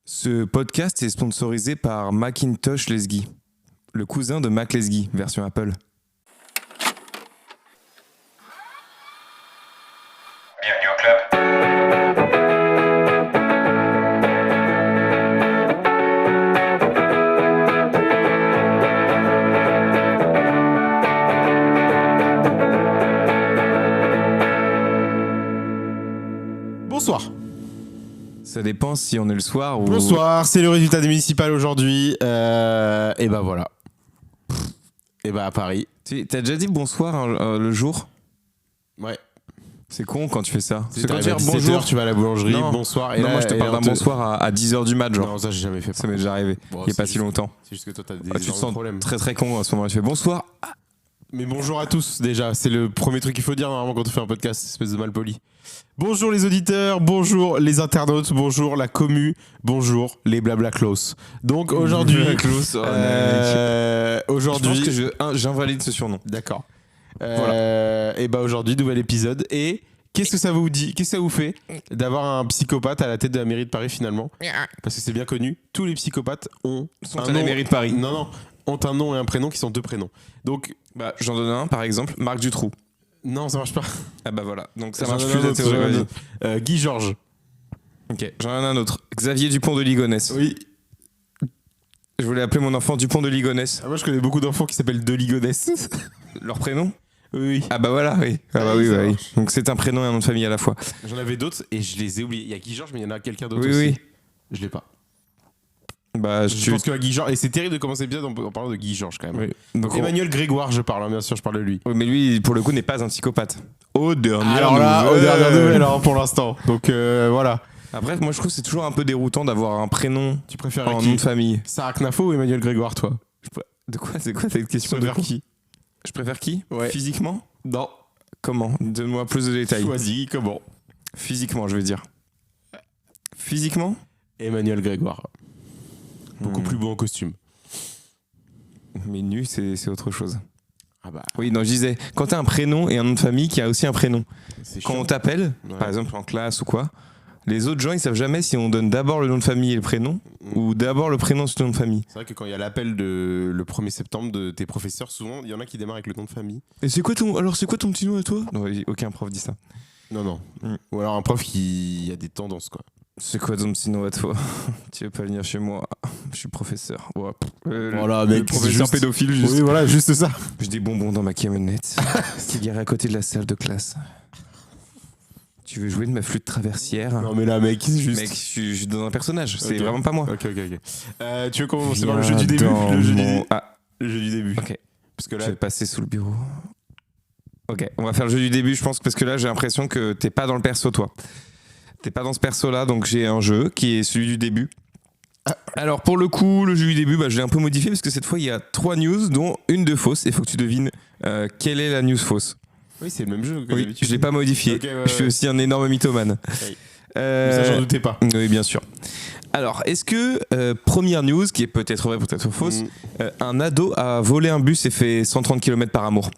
Ce podcast est sponsorisé par Macintosh Lesguy, le cousin de Mac Lesguy, version Apple. Bienvenue au club. Bonsoir. Ça dépend si on est le soir ou... Bonsoir, c'est le résultat des municipales aujourd'hui. Et ben voilà. Et ben à Paris. T'as déjà dit bonsoir le jour ? Ouais. C'est con quand tu fais ça. C'est quand tu dis bonjour, tu vas à la boulangerie, Non. bonsoir. Et Non, là, moi je te et parle là, d'un bonsoir à 10h du mat, genre. Non, ça j'ai jamais fait. Ça m'est déjà arrivé, Bon, il n'y a c'est pas si juste- longtemps. C'est juste que toi t'as des Ah, tu te énormes sens problèmes. très très con à ce moment-là. Tu fais bonsoir. Mais bonjour à tous déjà, c'est le premier truc qu'il faut dire normalement quand on fait un podcast, espèce de malpoli. Bonjour les auditeurs, bonjour les internautes, bonjour la commu, bonjour les blabla close. Donc aujourd'hui, Klaus, aujourd'hui, Je pense que j'invalide ce surnom. d'accord. Et bah aujourd'hui, nouvel épisode. Et qu'est-ce que ça vous dit, qu'est-ce que ça vous fait d'avoir un psychopathe à la tête de la mairie de Paris finalement ? Parce que c'est bien connu, tous les psychopathes ont Sont un à la nom. mairie de Paris. Non, ont un nom et un prénom qui sont deux prénoms. Donc, Bah, j'en donne un par exemple, Marc Dutroux. non, ça marche pas. Ah bah voilà, donc ça J'en marche donne plus un la autre, théorie. j'en donne un Vas-y. autre. Guy Georges. Ok, j'en ai un autre. Xavier Dupont de Ligonnès. Oui. Je voulais appeler mon enfant Dupont de Ligonnès. Ah, moi, je connais beaucoup d'enfants qui s'appellent Deligonès. Leur prénom ? Oui. Ah bah voilà, oui. Ah bah oui, ça bah oui. marche. Donc c'est un prénom et un nom de famille à la fois. J'en avais d'autres et je les ai oubliés. Il y a Guy Georges, mais il y en a quelqu'un d'autre Oui, aussi. oui. Je l'ai pas. Bah Je pense que Guy Georges. Et c'est terrible de commencer bien en parlant de Guy Georges quand même. Oui. Donc, Emmanuel Grégoire, je parle, hein, bien sûr, je parle de lui. Oui, mais lui, pour le coup, n'est pas un psychopathe. Aux dernières Alors là, aux nouvelles. dernières nouvelles, alors, pour l'instant. Donc voilà. Après, moi, je trouve que c'est toujours un peu déroutant d'avoir un prénom Tu préfères en qui nom de famille. Sarah Knafo ou Emmanuel Grégoire, toi? De quoi ? C'est quoi cette Tu question préfères de qui? Je préfère qui ? Ouais. Physiquement ? Non. Comment ? Donne-moi plus de détails. Choisis, comment? Physiquement, je veux dire. Physiquement ? Emmanuel Grégoire. Beaucoup plus beau en costume. Mais nu, c'est autre chose. Ah bah, Oui, non, je disais, quand t'as un prénom et un nom de famille qui a aussi un prénom, c'est quand chiant. on t'appelle, Ouais. par exemple en classe ou quoi, les autres gens, ils savent jamais si on donne d'abord le nom de famille et le prénom, ou d'abord le prénom sur le nom de famille. C'est vrai que quand il y a l'appel le 1er septembre de tes professeurs, souvent, il y en a qui démarrent avec le nom de famille. Et c'est quoi ton petit nom à toi ? Non, aucun prof dit ça. Non. Mm. Ou alors un prof qui a des tendances, quoi. C'est quoi ton petit nom à toi ? Tu veux pas venir chez moi ? Je suis professeur. Ouais. Voilà, le mec, professeur juste- pédophile, juste. Oui, voilà, juste ça. J'ai des bonbons dans ma camionnette, qui est garée à côté de la salle de classe. Tu veux jouer de ma flûte traversière ? Non, mais là, mec, c'est juste. Mec, je suis dans un personnage, c'est Ok. vraiment pas moi. Ok. Tu veux commencer par le jeu du début Ah, Le jeu du début. ok. Parce que Je là, vais passer sous le bureau. Ok, on va faire le jeu du début, je pense, parce que là, j'ai l'impression que t'es pas dans le perso, toi. T'es pas dans ce perso-là, donc j'ai un jeu qui est celui du début. Alors, pour le coup, le jeu du début, je l'ai un peu modifié, parce que cette fois, il y a 3 news, dont une de fausse. Il faut que tu devines quelle est la news fausse. oui, c'est le même jeu que Oui, d'habitude. je l'ai pas modifié. Ok, ouais, Je suis ouais. aussi un énorme mythomane. Oui. Ça, j'en doutais pas. Oui, bien sûr. Alors, est-ce que, première news, qui est peut-être vraie, peut-être fausse, un ado a volé un bus et fait 130 km par amour?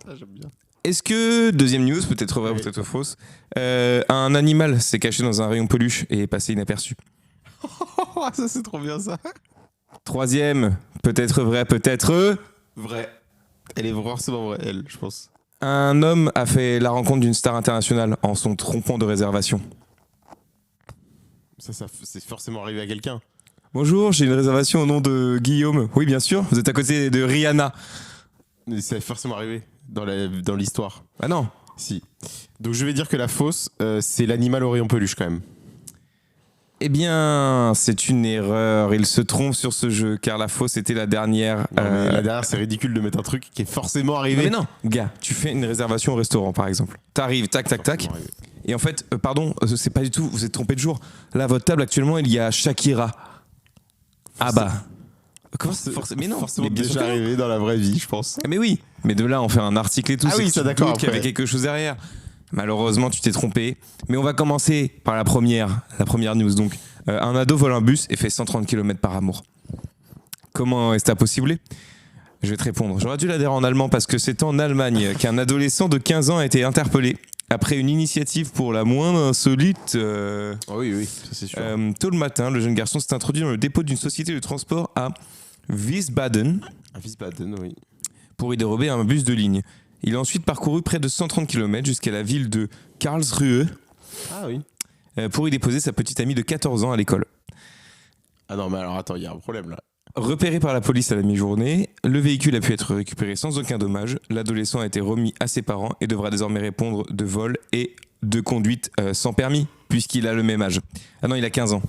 Ah, j'aime bien. Est-ce que, deuxième news, peut-être vraie, Oui. peut-être fausse, un animal s'est caché dans un rayon peluche et est passé inaperçu? Ça, c'est trop bien, ça. Troisième, peut-être vrai, peut-être... Vrai. Elle est forcément vraie, elle, je pense. Un homme a fait la rencontre d'une star internationale en son trompant de réservation. Ça c'est forcément arrivé à quelqu'un. Bonjour, j'ai une réservation au nom de Guillaume. Oui, bien sûr, vous êtes à côté de Rihanna. Mais ça est forcément arrivé dans l'histoire. Ah non. Si. Donc je vais dire que la fausse, c'est l'animal au rayon peluche quand même. Eh bien, c'est une erreur. Il se trompe sur ce jeu, car la fausse était la dernière. Non, mais là derrière, c'est ridicule de mettre un truc qui est forcément arrivé. Non, mais non, gars, tu fais une réservation au restaurant, par exemple. T'arrives, tac, tac, tac. Forcément arrivé. Et en fait, pardon, c'est pas du tout, vous êtes trompé de jour. Là, à votre table, actuellement, il y a Shakira. Ah bah. Comment c'est forcément? Mais non, Forcément mais bien sûr déjà que non. arrivé dans la vraie vie, je pense. Mais oui, mais de là, on fait un article et tout. Ah c'est oui, que ça, tu d'accord, doutes qu'il y avait après. quelque chose derrière. Malheureusement, tu t'es trompé. Mais on va commencer par la première news. Donc, un ado vole un bus et fait 130 km par amour. Comment est-ce possible? Je vais te répondre. J'aurais dû la dire en allemand parce que c'est en Allemagne qu'un adolescent de 15 ans a été interpellé après une initiative pour la moindre insolite, Oui, ça c'est sûr. tôt le matin, le jeune garçon s'est introduit dans le dépôt d'une société de transport à Wiesbaden À Wiesbaden, oui. pour y dérober un bus de ligne. Il a ensuite parcouru près de 130 km jusqu'à la ville de Karlsruhe Ah oui. pour y déposer sa petite amie de 14 ans à l'école. Ah non, mais alors attends, il y a un problème là. Repéré par la police à la mi-journée, le véhicule a pu être récupéré sans aucun dommage. L'adolescent a été remis à ses parents et devra désormais répondre de vol et de conduite sans permis, puisqu'il a le même âge. Ah non, il a 15 ans.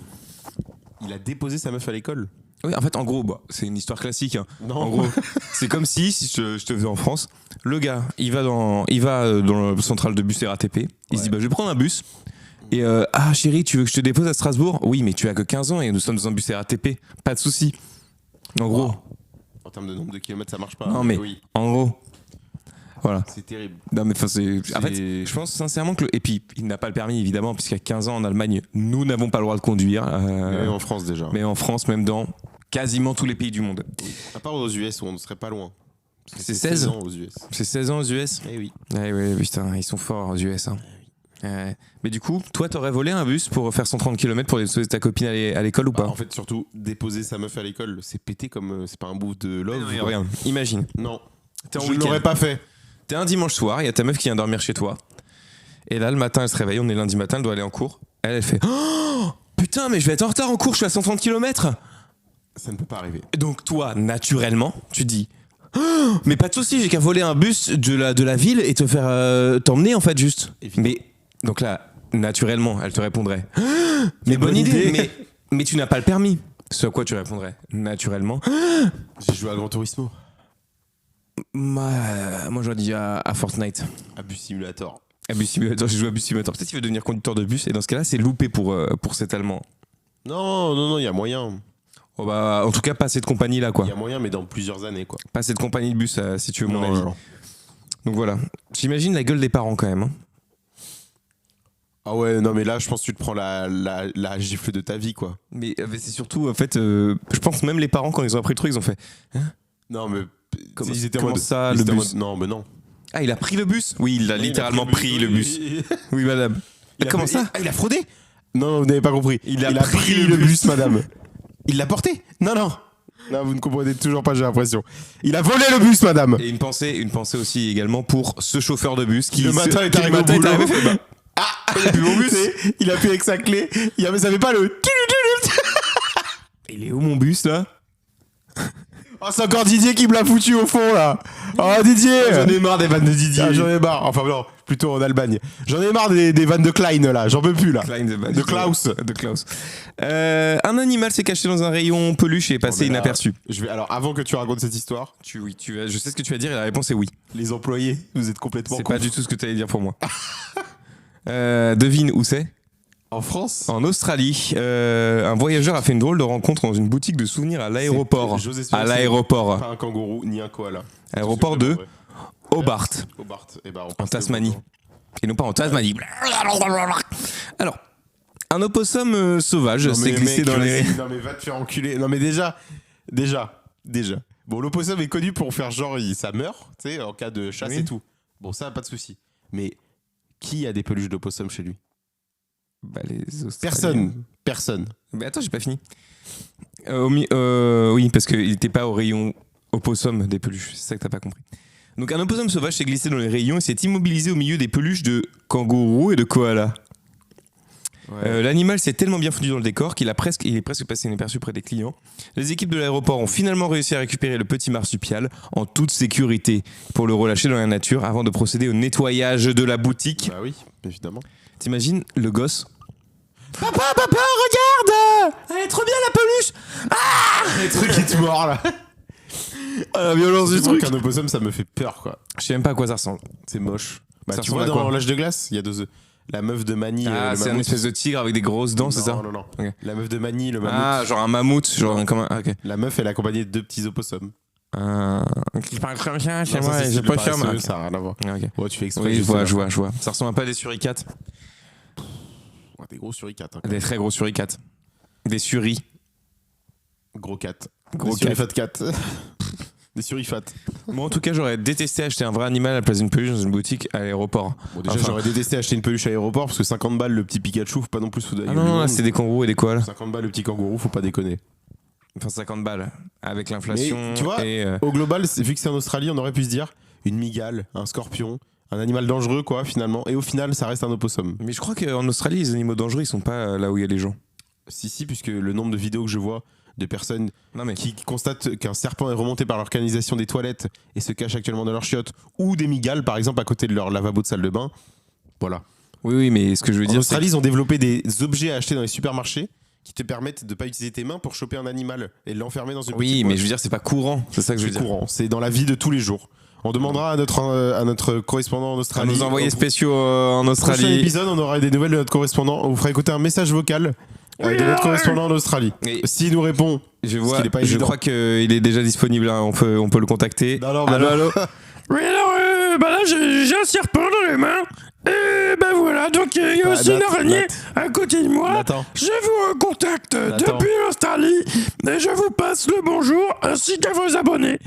Il a déposé sa meuf à l'école. Oui, en fait, en gros, c'est une histoire classique. Hein. Non. En gros, c'est comme si je te faisais en France, le gars, il va dans le central de bus RATP, il se dit, je vais prendre un bus. Et ah chérie, tu veux que je te dépose à Strasbourg ? Oui, mais tu as que 15 ans et nous sommes dans un bus RATP. Pas de souci. En gros. En termes de nombre de kilomètres, ça marche pas. Non, mais oui. en gros. Voilà. C'est terrible. Non, mais en fait, je pense sincèrement que. Et puis, il n'a pas le permis, évidemment, puisqu'à 15 ans en Allemagne, nous n'avons pas le droit de conduire. Mais en France déjà. Mais en France, même dans quasiment tous les pays du monde. À part aux US où on ne serait pas loin. Parce que C'est 16 ans aux US. C'est 16 ans aux US ? Eh oui. Ouais, ouais, putain, ils sont forts aux US. Hein. Mais du coup, toi, t'aurais volé un bus pour faire 130 km pour déposer ta copine à l'école ou pas ? En fait, surtout, déposer sa meuf à l'école, c'est pété comme. C'est pas un bout de love. Non, regarde, imagine. Non. T'es en Je ne week-end. l'aurais pas fait. T'es un dimanche soir, il y a ta meuf qui vient dormir chez toi. Et là, le matin, elle se réveille, on est lundi matin, elle doit aller en cours. Elle fait oh putain, mais je vais être en retard en cours, je suis à 130 km. Ça ne peut pas arriver. Donc, toi, naturellement, tu dis oh, mais pas de soucis, j'ai qu'à voler un bus de la ville et te faire t'emmener en fait, juste. Évidemment. Mais donc là, naturellement, elle te répondrait oh, mais bonne idée, mais tu n'as pas le permis. Ce à quoi tu répondrais naturellement J'ai joué à Gran Turismo. moi j'aurais dit à Fortnite. À Bus Simulator. À Bus Simulator, j'ai joué à Bus Simulator. Peut-être qu'il veut devenir conducteur de bus et dans ce cas-là, c'est loupé pour cet Allemand. Non, il y a moyen. Oh bah, en tout cas, pas cette compagnie-là, quoi. Il y a moyen, mais dans plusieurs années, quoi. Pas cette compagnie de bus, si tu veux mon avis. Non. Donc voilà. J'imagine la gueule des parents quand même. Hein. Ah ouais, non, mais là, je pense que tu te prends la gifle de ta vie, quoi. Mais c'est surtout, en fait, je pense même les parents, quand ils ont appris le truc, ils ont fait Non, mais. Comment- ils étaient en comment mode- ça, ils le étaient en bus mode- Non, mais non. Ah, il a pris le bus ? Oui, il a littéralement pris le bus. Oui, madame. Comment ça ? Il a fraudé ? Non, vous n'avez pas compris. Il a pris pris le le bus, madame. Il l'a porté ? Non. Non, vous ne comprenez toujours pas, j'ai l'impression. Il a volé le bus, madame. Et une pensée aussi également pour ce chauffeur de bus qui Le matin est arrivé au matin est boulot. arrivé, fait, bah, il a plus mon bus. Il a pu avec sa clé. Il avait pas le. Il est où mon bus là ? Oh, c'est encore Didier qui me l'a foutu au fond, là. Oh, Didier. J'en ai marre des vannes de Didier. Ah, j'en ai marre. Enfin, non, plutôt en Allemagne. J'en ai marre des vannes de Klein, là. J'en peux plus, là. Klein De Klaus. De Klaus. Un animal s'est caché dans un rayon peluche et est passé Oh, mais là, inaperçu. Alors, avant que tu racontes cette histoire, Je sais ce que tu vas dire et la réponse est oui. les employés, vous êtes complètement C'est cons. pas du tout ce que tu allais dire pour moi. Devine où c'est ? En France. En Australie. Un voyageur a fait une drôle de rencontre dans une boutique de souvenirs à l'aéroport. J'ose espérer À que c'est l'aéroport. Pas un kangourou ni un koala. Aéroport de Hobart, Hobart. Eh ben, on en passe Tasmanie. le Et non pas en Tasmanie. Alors, un opossum sauvage Non, s'est mais glissé mec, dans les... vas-y, non mais va te faire enculer. Non mais déjà. Bon, l'opossum est connu pour faire genre ça meurt, tu sais, en cas de chasse Oui. et tout. Bon, ça pas de souci. Mais qui a des peluches d'opossum chez lui ? Bah, les Australiens. Personne. Mais attends, j'ai pas fini. Oui, parce qu'il était pas au rayon opossum des peluches. C'est ça que t'as pas compris. Donc un opossum sauvage s'est glissé dans les rayons et s'est immobilisé au milieu des peluches de kangourous et de koalas. Ouais. L'animal s'est tellement bien fondu dans le décor qu'il est presque passé inaperçu près des clients. Les équipes de l'aéroport ont finalement réussi à récupérer le petit marsupial en toute sécurité pour le relâcher dans la nature avant de procéder au nettoyage de la boutique. Bah oui, évidemment. T'imagines le gosse ? Papa, regarde ! Elle est trop bien la peluche ! Les trucs qui te mordent là. Ah, la violence du C'est vrai truc. qu'un opossum ça me fait peur quoi. Je sais même pas à quoi ça ressemble. C'est moche. Bah Ça tu ressemble vois à quoi dans l'âge de glace, il y a la meuf de Manny. Ah, le c'est un mammouth. espèce de tigre avec des grosses dents, c'est ça ? Non. Ok. La meuf de Manny, le mammouth. Ah, genre un mammouth, genre un comme un. Ok. La meuf elle est accompagnée de deux petits opossums. Qui parle comme ça chez Non, ça, moi, c'est j'ai le pas de paresseux, charme. ça a rien à voir. Ok. Ouais, tu fais exprès. Oui, je sais pas. vois. Ça ressemble un peu à des suricates. Ouais, des gros suricates. Hein, quand Des même. très gros suricates. Des suris. Gros 4. Gros Fat 4. Des surifats. Moi, en tout cas, j'aurais détesté acheter un vrai animal à la place d'une peluche dans une boutique à l'aéroport. Bon, déjà, Enfin. j'aurais détesté acheter une peluche à l'aéroport parce que 50 balles le petit Pikachu, faut pas non plus foutre. Ah non, là, c'était des kangourous et des koalas. 50 balles le petit kangourou, faut pas déconner. Enfin, 50 balles. Avec l'inflation. Mais, tu vois, et, Au global, vu que c'est en Australie, on aurait pu se dire une mygale, un scorpion, un animal dangereux, quoi, finalement. Et au final, ça reste un opossum. Mais je crois qu'en Australie, les animaux dangereux, ils sont pas là où il y a les gens. Si, puisque le nombre de vidéos que je vois de personnes Non, mais. qui constatent qu'un serpent est remonté par l'organisation des toilettes et se cache actuellement dans leur chiottes, ou des mygales, par exemple, à côté de leur lavabo de salle de bain. Voilà. Oui, mais ce que je veux En dire, Australie, ils ont développé des objets à acheter dans les supermarchés qui te permettent de pas utiliser tes mains pour choper un animal et l'enfermer dans une oui, petite mais boîte. je veux dire, c'est pas courant. C'est ça que je veux C'est dire. courant, c'est dans la vie de tous les jours. On demandera à notre correspondant en À Australie. nos envoyés spéciaux en Prochain Australie. épisode, on aura des nouvelles de notre correspondant. On vous fera écouter un message vocal de notre correspondant en Australie. Et- S'il nous répond, Je Parce vois, qu'il est pas je évident. crois qu'il est déjà disponible, hein, on peut le contacter. Non, allô, bah non. allô. Oui, alors, là, j'ai un serpent dans les mains. Et ben voilà, donc il y a aussi une araignée à côté de moi. Attends. Je vous contacte Attends. depuis l'Australie et je vous passe le bonjour ainsi qu'à vos abonnés.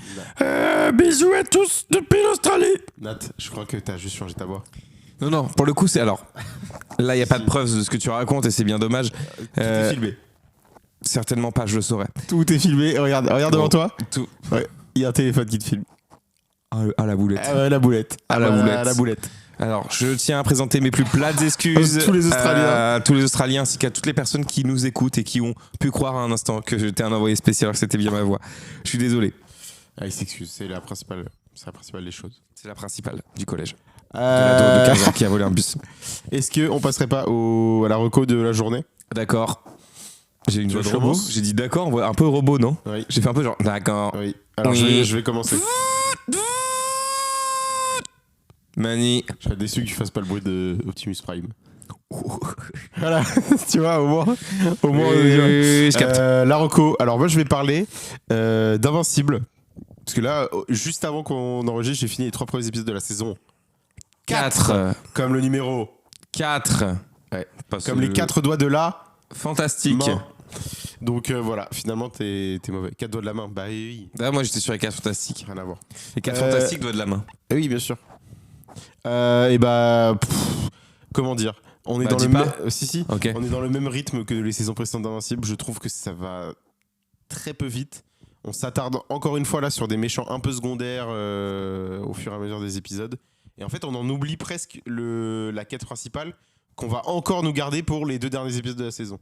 Bisous à tous depuis l'Australie. Nat, je crois que t'as juste changé ta voix. Non, non, pour le coup, c'est alors. Là, il n'y a pas de preuve de ce que tu racontes et c'est bien dommage. Tout est filmé. Certainement pas, je le saurais. Tout est filmé. Regarde devant toi. Tout. Ouais. Il y a un téléphone qui te filme. Ah, la boulette. Ah ouais, la boulette. Ah, la bah, boulette. La boulette. Alors, je tiens à présenter mes plus plates excuses Tous les Australiens. à tous les Australiens ainsi qu'à toutes les personnes qui nous écoutent et qui ont pu croire à un instant que j'étais un envoyé spécial alors que c'était bien ma voix. Je suis désolé. Ah, il s'excuse. C'est la principale des choses. C'est la principale du collège. De l'ado de 15 ans qui a volé un bus. Est-ce qu'on passerait pas à la reco de la journée? D'accord. J'ai une Tu voix de veux que je robot. commence J'ai dit d'accord, un peu robot, non? Oui. J'ai fait un peu genre d'accord. Oui. Alors Oui. je vais commencer. Mani. Je serais déçu que tu fasses pas le bruit de Optimus Prime. Voilà, tu vois, au moins. Je capte. La reco. Alors moi je vais parler d'Invincible. Parce que là, juste avant qu'on enregistre, j'ai fini les 3 premiers épisodes de la saison 4. Comme le numéro. 4. Ouais. Parce Comme les que- 4 doigts de la Fantastique. main. Donc voilà, finalement t'es mauvais. 4 doigts de la main. Bah oui, Ah, moi j'étais sur les 4 fantastiques. rien à voir. Les 4 Euh, fantastiques doigts de la main. Oui, bien sûr. Et bah, comment dire, on est Bah, dans dis le pas. si, Ok. on est dans le même rythme que les saisons précédentes d'Invincible. Je trouve que ça va très peu vite. On s'attarde encore une fois là sur des méchants un peu secondaires au fur et à mesure des épisodes. Et en fait, on en oublie presque la quête principale qu'on va encore nous garder pour les 2 derniers épisodes de la saison.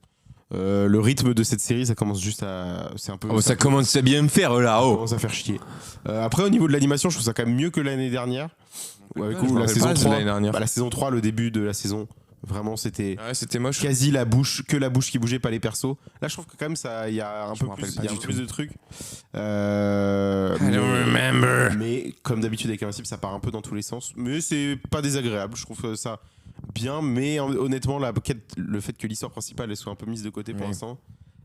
Le rythme de cette série, ça commence juste à... C'est un peu... Oh, ça commence à bien me faire là, ça oh. commence à faire chier. Après, au niveau de l'animation, je trouve ça quand même mieux que l'année dernière. Avec Je me la rappelle saison pas de 3. l'année dernière. Bah, la saison 3, le début de la saison, vraiment, c'était Ouais, c'était moche. quasi la bouche qui bougeait, pas les persos. Là, je trouve que quand même, il y a un Je peu me rappelle plus, pas il y a un du peu tout. plus de trucs. I don't remember. Mais comme d'habitude avec Invincible, ça part un peu dans tous les sens. Mais c'est pas désagréable. Je trouve ça bien. Mais honnêtement, le fait que l'histoire principale elle soit un peu mise de côté pour Oui. l'instant,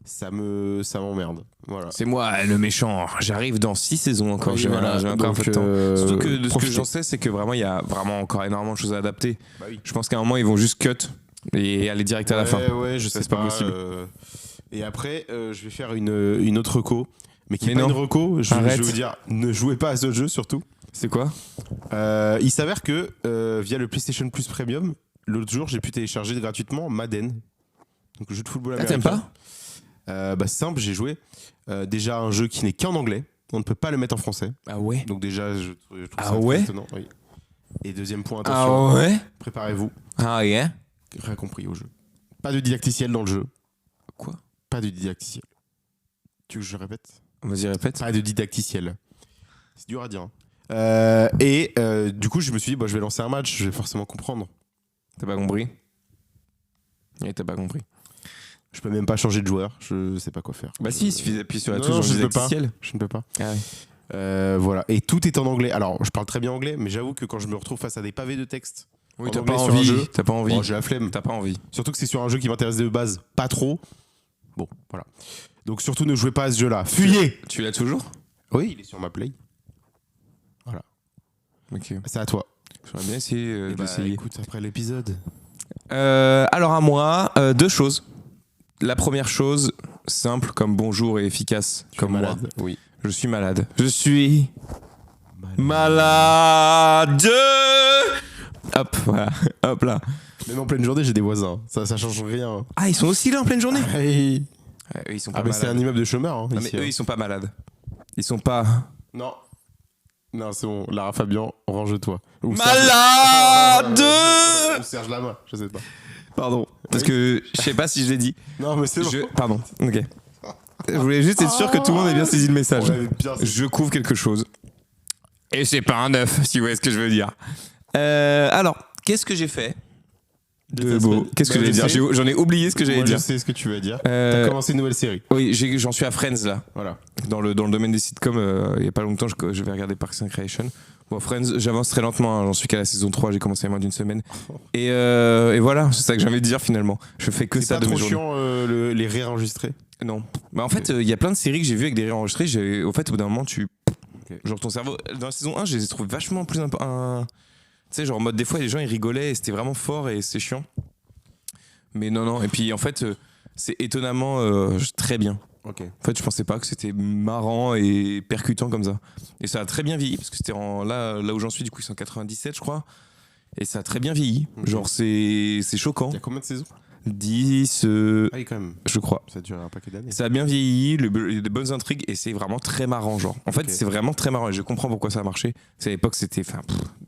ça m'emmerde. Voilà. C'est moi le méchant. J'arrive dans 6 saisons encore. Oui, J'ai voilà. j'ai encore un Donc, peu de temps. Surtout que de ce que profitez. j'en sais, c'est que vraiment il y a vraiment encore énormément de choses à adapter. Bah oui. Je pense qu'à un moment ils vont juste cut et aller direct à la fin. Ouais, je Ça, sais c'est pas pas. possible. Et après, je vais faire une autre reco. Mais qui Mais est pas non. une reco. Je Arrête. vais vous dire, ne jouez pas à ce jeu surtout. C'est quoi? Il s'avère que via le PlayStation Plus Premium, l'autre jour, j'ai pu télécharger gratuitement Madden. Donc le jeu de football Ah, américain. t'aimes pas? Bah simple, j'ai joué. Déjà un jeu qui n'est qu'en anglais. On ne peut pas le mettre en français. Ah ouais. Donc déjà, je trouve Ah ça très ouais étonnant. Oui. Et deuxième point, attention, Ah ouais. préparez-vous. Ah yeah. Rien compris au jeu. Pas de didacticiel dans le jeu. Quoi? Pas de didacticiel. Tu veux que je répète? Vas-y répète. Pas de didacticiel. C'est dur à dire. Du coup, je me suis dit, bah, je vais lancer un match, je vais forcément comprendre. T'as pas compris? Et t'as pas compris. Je peux même pas changer de joueur, je sais pas quoi faire. Bah si, il suffit d'appuyer sur la Non, touche dans je le ne peux pas. didacticiel. Je ne peux pas. Ah ouais. Voilà. Et tout est en anglais. Alors, je parle très bien anglais, mais j'avoue que quand je me retrouve face à des pavés de texte, Oui, en t'as anglais pas sur un envie. jeu, T'as pas envie. bon, j'ai la flemme. T'as pas envie. Surtout que c'est sur un jeu qui m'intéresse de base pas trop. Bon, voilà. Donc surtout ne jouez pas à ce jeu-là. Fuyez! Tu l'as toujours? Oui, il est sur ma play. Ok. C'est à toi. J'aurais bien essayé d'essayer. Écoute, après l'épisode. Alors à moi, 2 choses. La première chose, simple comme bonjour et efficace comme moi. Oui. Je suis malade. Je suis malade. Hop, voilà. Hop là. Même en pleine journée, j'ai des voisins. Ça change rien. Ah, ils sont aussi là en pleine journée. Hey. Ouais, eux, ils sont pas Ah, mais malades. c'est un immeuble de chômeurs. Hein, Non, ici, mais eux, hein. ils sont pas malades. Ils sont pas Non. Non, c'est bon. Lara Fabian, range-toi. Ou malades. Ou Serge Lama, je sais pas. Pardon. Parce que je sais pas si je l'ai dit. Non, mais c'est bon. Pardon. Ok. Je voulais juste être sûr que tout le monde ait bien saisi le message. On l'avait bien saisi. Je couvre quelque chose. Et c'est pas un œuf, si vous voyez ce que je veux dire. Alors, qu'est-ce que j'ai fait de ta beau? semaine. Qu'est-ce que Bah, j'allais je dire? sais. J'en ai oublié ce que j'allais Moi, dire. je sais ce que tu vas dire. Euh, T'as commencé une nouvelle série. Oui, j'en suis à Friends là. Voilà. Dans le domaine des sitcoms, il y a pas longtemps, je vais regarder Parks and Recreation. Bon, Friends, j'avance très lentement. J'en suis qu'à la saison 3, j'ai commencé il y a moins d'une semaine. Et voilà, c'est ça que j'ai envie de dire finalement. Je fais que C'est ça pas de mes trop journées. chiant les rires enregistrés. Non. Bah, en fait, il y a plein de séries que j'ai vues avec des rires enregistrés. Au fait, au bout d'un moment, Ok. genre ton cerveau. Dans la saison 1, je les ai trouvés vachement plus. Tu sais, genre en mode des fois, les gens ils rigolaient et c'était vraiment fort et c'est chiant. Mais non. Et puis en fait, c'est étonnamment très bien. Ok. En fait, je pensais pas que c'était marrant et percutant comme ça. Et ça a très bien vieilli parce que c'était là où j'en suis, du coup, c'est en 97, je crois. Et ça a très bien vieilli. Ok. Genre, c'est choquant. Il y a combien de saisons 10, Ah oui, quand même. je crois. Ça dure un paquet d'années. Ça a bien vieilli, il y a des bonnes intrigues et c'est vraiment très marrant, genre. En fait, Ok. c'est vraiment très marrant et je comprends pourquoi ça a marché. C'est à l'époque, c'était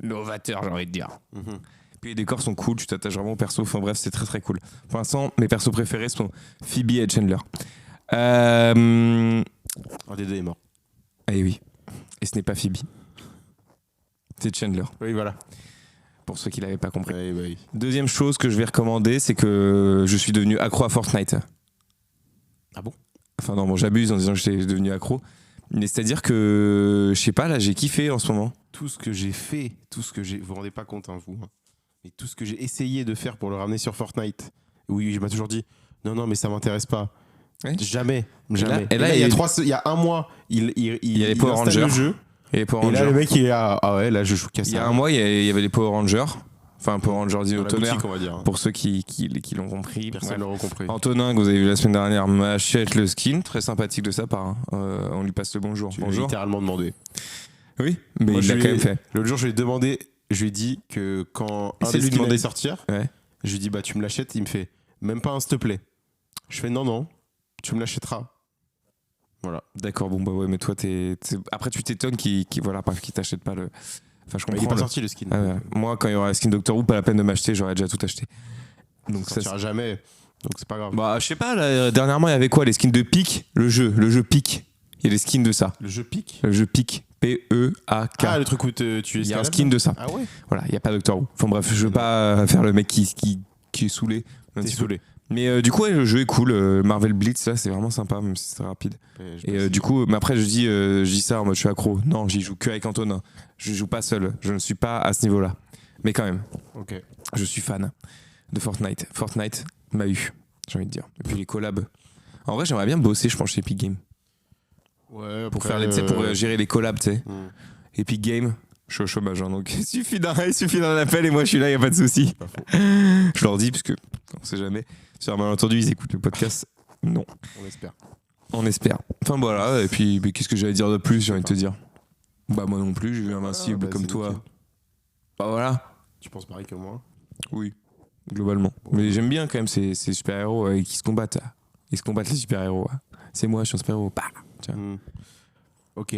novateur, j'ai envie de dire. Mhm. Puis les décors sont cool, tu t'attaches vraiment au perso. Enfin bref, c'est très très cool. Pour l'instant, mes persos préférés sont Phoebe et Chandler. Un des deux est mort. Eh oui. Et ce n'est pas Phoebe. C'est Chandler, Oui, voilà. pour ceux qui l'avaient pas compris. Oui, oui. Deuxième chose que je vais recommander, c'est que je suis devenu accro à Fortnite. Ah bon? Enfin non, bon, j'abuse en disant que j'étais devenu accro. Mais c'est-à-dire que, je sais pas, là, j'ai kiffé en ce moment. Tout ce que j'ai fait, vous vous rendez pas compte, hein, vous. Hein. Mais tout ce que j'ai essayé de faire pour le ramener sur Fortnite. Oui, je m'a toujours dit, non, mais ça m'intéresse pas. Ouais. Jamais. Et là, il y a un mois, il y a les Power installe Rangers. le jeu. Et les Power Et là, Rangers. le mec, il est là. Ah ouais, là, je joue qu'à ça. Il y a un mois, il y avait les Power Rangers. Enfin, Power Rangers Dans Dino la Tonnerre. boutique, on va dire. Hein. Pour ceux qui l'ont compris. Personne Bref. n'aura compris. Antonin, que vous avez vu la semaine dernière, m'achète le skin. Très sympathique de sa part. Hein. On lui passe le bonjour. Tu l'as Bonjour. littéralement demandé. Oui, mais Moi, il je l'a lui quand ai- même fait. L'autre jour, je lui ai demandé, je lui ai dit que quand un C'est des lui skins demander. allait sortir, Ouais. je lui ai dit, bah, tu me l'achètes. Il me fait, même pas un s'il te plaît. Je fais, non, tu me l'achèteras. Voilà. D'accord, bon, bah ouais, mais toi, après, tu t'étonnes qu'il t'achète pas le. Enfin, je Bah, il est comprends. pas le- sorti le skin. Ah ouais. Moi, quand il y aura la skin Doctor Who, pas la peine de m'acheter, j'aurais déjà tout acheté. Donc, Ça ça, sortira jamais. Donc c'est pas grave. bah, je sais pas, là, dernièrement, il y avait quoi? Les skins de Pique? Le jeu Pique. Il y a des skins de ça. Le jeu pique. Le jeu Pique. P-E-A-K. Ah, le truc où tu Il y a un escalades, skin là. de ça. Ah ouais. Voilà, il n'y a pas Doctor Who. Enfin bref, je veux pas faire le mec qui est saoulé. Un T'es petit peu. saoulé. Mais du coup, ouais, le jeu est cool. Marvel Blitz, là, c'est vraiment sympa, même si c'est rapide. Et du coup, mais après, je dis ça en mode je suis accro. Non, j'y joue que avec Antonin. Je joue pas seul. Je ne suis pas à ce niveau-là. Mais quand même, Ok. je suis fan de Fortnite. Fortnite m'a eu, j'ai envie de dire. Et puis les collabs. En vrai, j'aimerais bien bosser, je pense, chez Epic Games. Ouais, Pour faire pour gérer les collabs, tu sais. Hmm. Epic Games, je suis au chômage, hein, donc il suffit d'un appel et moi je suis là, il n'y a pas de souci. Pas faux. Je leur dis, parce que on sait jamais. Sur un malentendu, ils écoutent le podcast. Non, On espère. on espère. Enfin voilà, et puis mais qu'est-ce que j'allais dire de plus, j'ai envie de te dire. Bah moi non plus, j'ai vu Invincible bah, comme c'est toi. nickel. Bah voilà. Tu penses pareil que moi? Oui, globalement. Mais j'aime bien quand même ces super-héros qui se combattent. Ils se combattent les super-héros. C'est moi, je suis un super-héros. Bah, tiens. Hmm. Ok.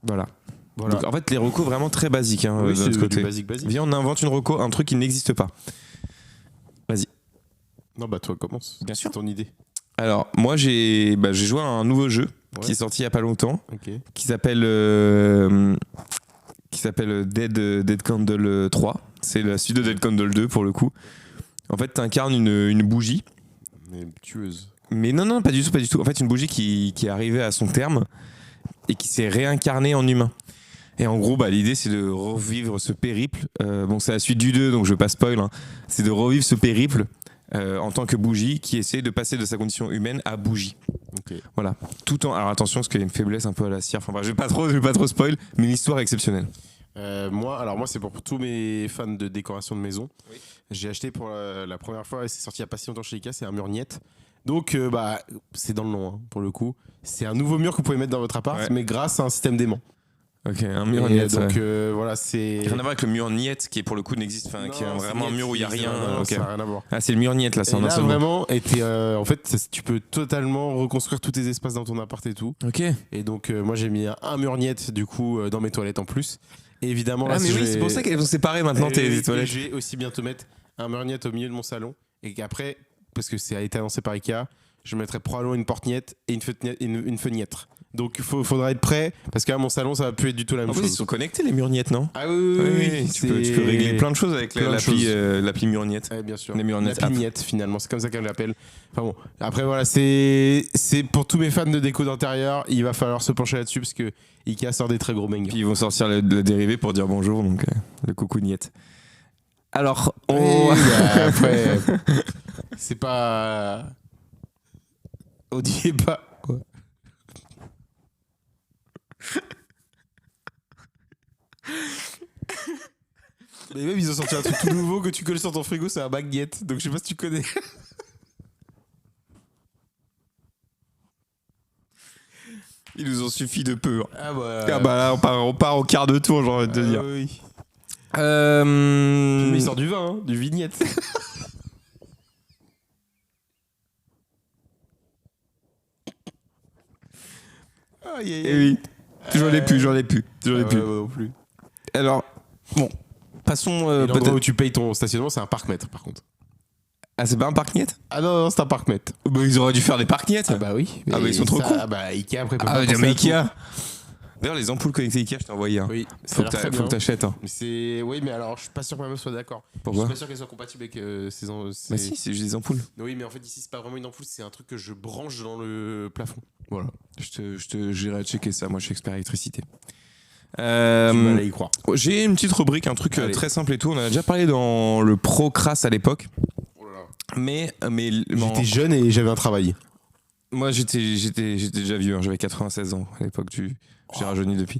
Voilà. Voilà. Donc en fait, les recos vraiment très basiques hein, Oui, de c'est notre du côté. basique. Viens, on invente une reco, un truc qui n'existe pas. Non, bah toi, commence. Bien sûr. C'est ton idée. Alors, moi, j'ai joué à un nouveau jeu Ouais. qui est sorti il y a pas longtemps, Ok. qui s'appelle Dead Candle 3. C'est la suite de Dead Candle 2 pour le coup. En fait, tu incarnes une bougie. Mais tueuse. Mais non, pas du tout. En fait, une bougie qui est arrivée à son terme et qui s'est réincarnée en humain. Et en gros, l'idée, c'est de revivre ce périple. Bon, c'est la suite du 2, donc je veux pas spoil. Hein. C'est de revivre ce périple en tant que bougie qui essaie de passer de sa condition humaine à bougie. Ok. Voilà. Tout en. Alors attention, parce qu'il y a une faiblesse un peu à la cire. Enfin, bref, je vais pas trop spoil, mais l'histoire est exceptionnelle. Moi, c'est pour tous mes fans de décoration de maison. Oui. J'ai acheté pour la première fois, et c'est sorti il y a pas si longtemps chez Ikea, c'est un mur Niet. Donc, c'est dans le nom, hein, pour le coup. C'est un nouveau mur que vous pouvez mettre dans votre appart, Ouais. mais grâce à un système d'aimant. Ok, un mur Et niet. donc, ouais. voilà, c'est. Rien à voir avec le mur niet qui est pour le coup n'existe, enfin qui est Non, vraiment un c'est mur où il y a niet, rien. non, Ok. ça n'a rien à voir. Ah, c'est le mur niet là, c'est Et en un là, seul mot. vraiment, en fait, tu peux totalement reconstruire tous tes espaces dans ton appart et tout. Ok. Et donc, moi, j'ai mis un mur niet, du coup, dans mes toilettes en plus. Et évidemment, là, Ah mais si oui, je c'est vais- pour ça qu'elles vont séparer maintenant Et tes toilettes. je vais aussi bientôt mettre un mur niet au milieu de mon salon. Et qu'après, parce que ça a été annoncé par Ikea, je mettrai probablement une porte niet et une fenêtre. Donc il faudra être prêt, parce qu'à mon salon, ça va plus être du tout la En même plus, ils chose. sont connectés les murs niet, non? Ah oui, tu peux régler plein de choses avec plein de l'appli choses. l'appli mur niet. Ouais, bien sûr. Les murs niet La pignette, finalement, c'est comme ça qu'elle l'appelle. Enfin bon, après voilà, c'est pour tous mes fans de déco d'intérieur, il va falloir se pencher là-dessus parce que Ikea sort des très gros bangers. Puis ils vont sortir le dérivé pour dire bonjour, donc le coucou niet. Alors, Oui, bah, après, c'est pas. Odiez pas. Quoi? Mais même, ils ont sorti un truc tout nouveau que tu colles sur ton frigo, c'est un baguette. Donc je sais pas si tu connais. il nous en suffit de peu. Hein. Ah bah. Ah bah là, on part au quart de tour, j'ai envie de te dire. Oui. Mais il sort du vin, hein, du vignette. Aïe, aïe, Eh aïe. oui, j'en ai plus. Ah ouais, moi non plus. Alors, bon, passons Et l'endroit peut-être. où tu payes ton stationnement, c'est un parc-mètre par contre. Ah, c'est pas un parc niet? Ah non, c'est un parc-mètre. Bah, ils auraient dû faire des parcs niet. Ah bah oui. Ah bah, ils sont trop cons. Ah bah Ikea après peut Ah, pas ouais, penser mais à tout. Ikea. D'ailleurs, les ampoules connectées Ikea, je t'ai envoyé. Hein. Oui, ça a Faut l'air que très faut bien. que t'achètes. Hein. Mais c'est oui, mais alors je suis pas sûr que ma meuf soit d'accord. Je Pourquoi? suis pas sûr qu'elle soit compatible avec Bah si, c'est juste des ampoules. Oui, mais en fait ici c'est pas vraiment une ampoule, c'est un truc que je branche dans le plafond. Voilà. J'irai checker ça. Moi, je suis expert électricité. J'ai du mal à y croire. J'ai une petite rubrique, un truc Allez. très simple et tout. On en a déjà parlé dans le Procras à l'époque. Oh là là. Mais J'étais jeune et j'avais un travail. moi, j'étais déjà vieux. Hein. J'avais 96 ans à l'époque. J'ai rajeuni depuis.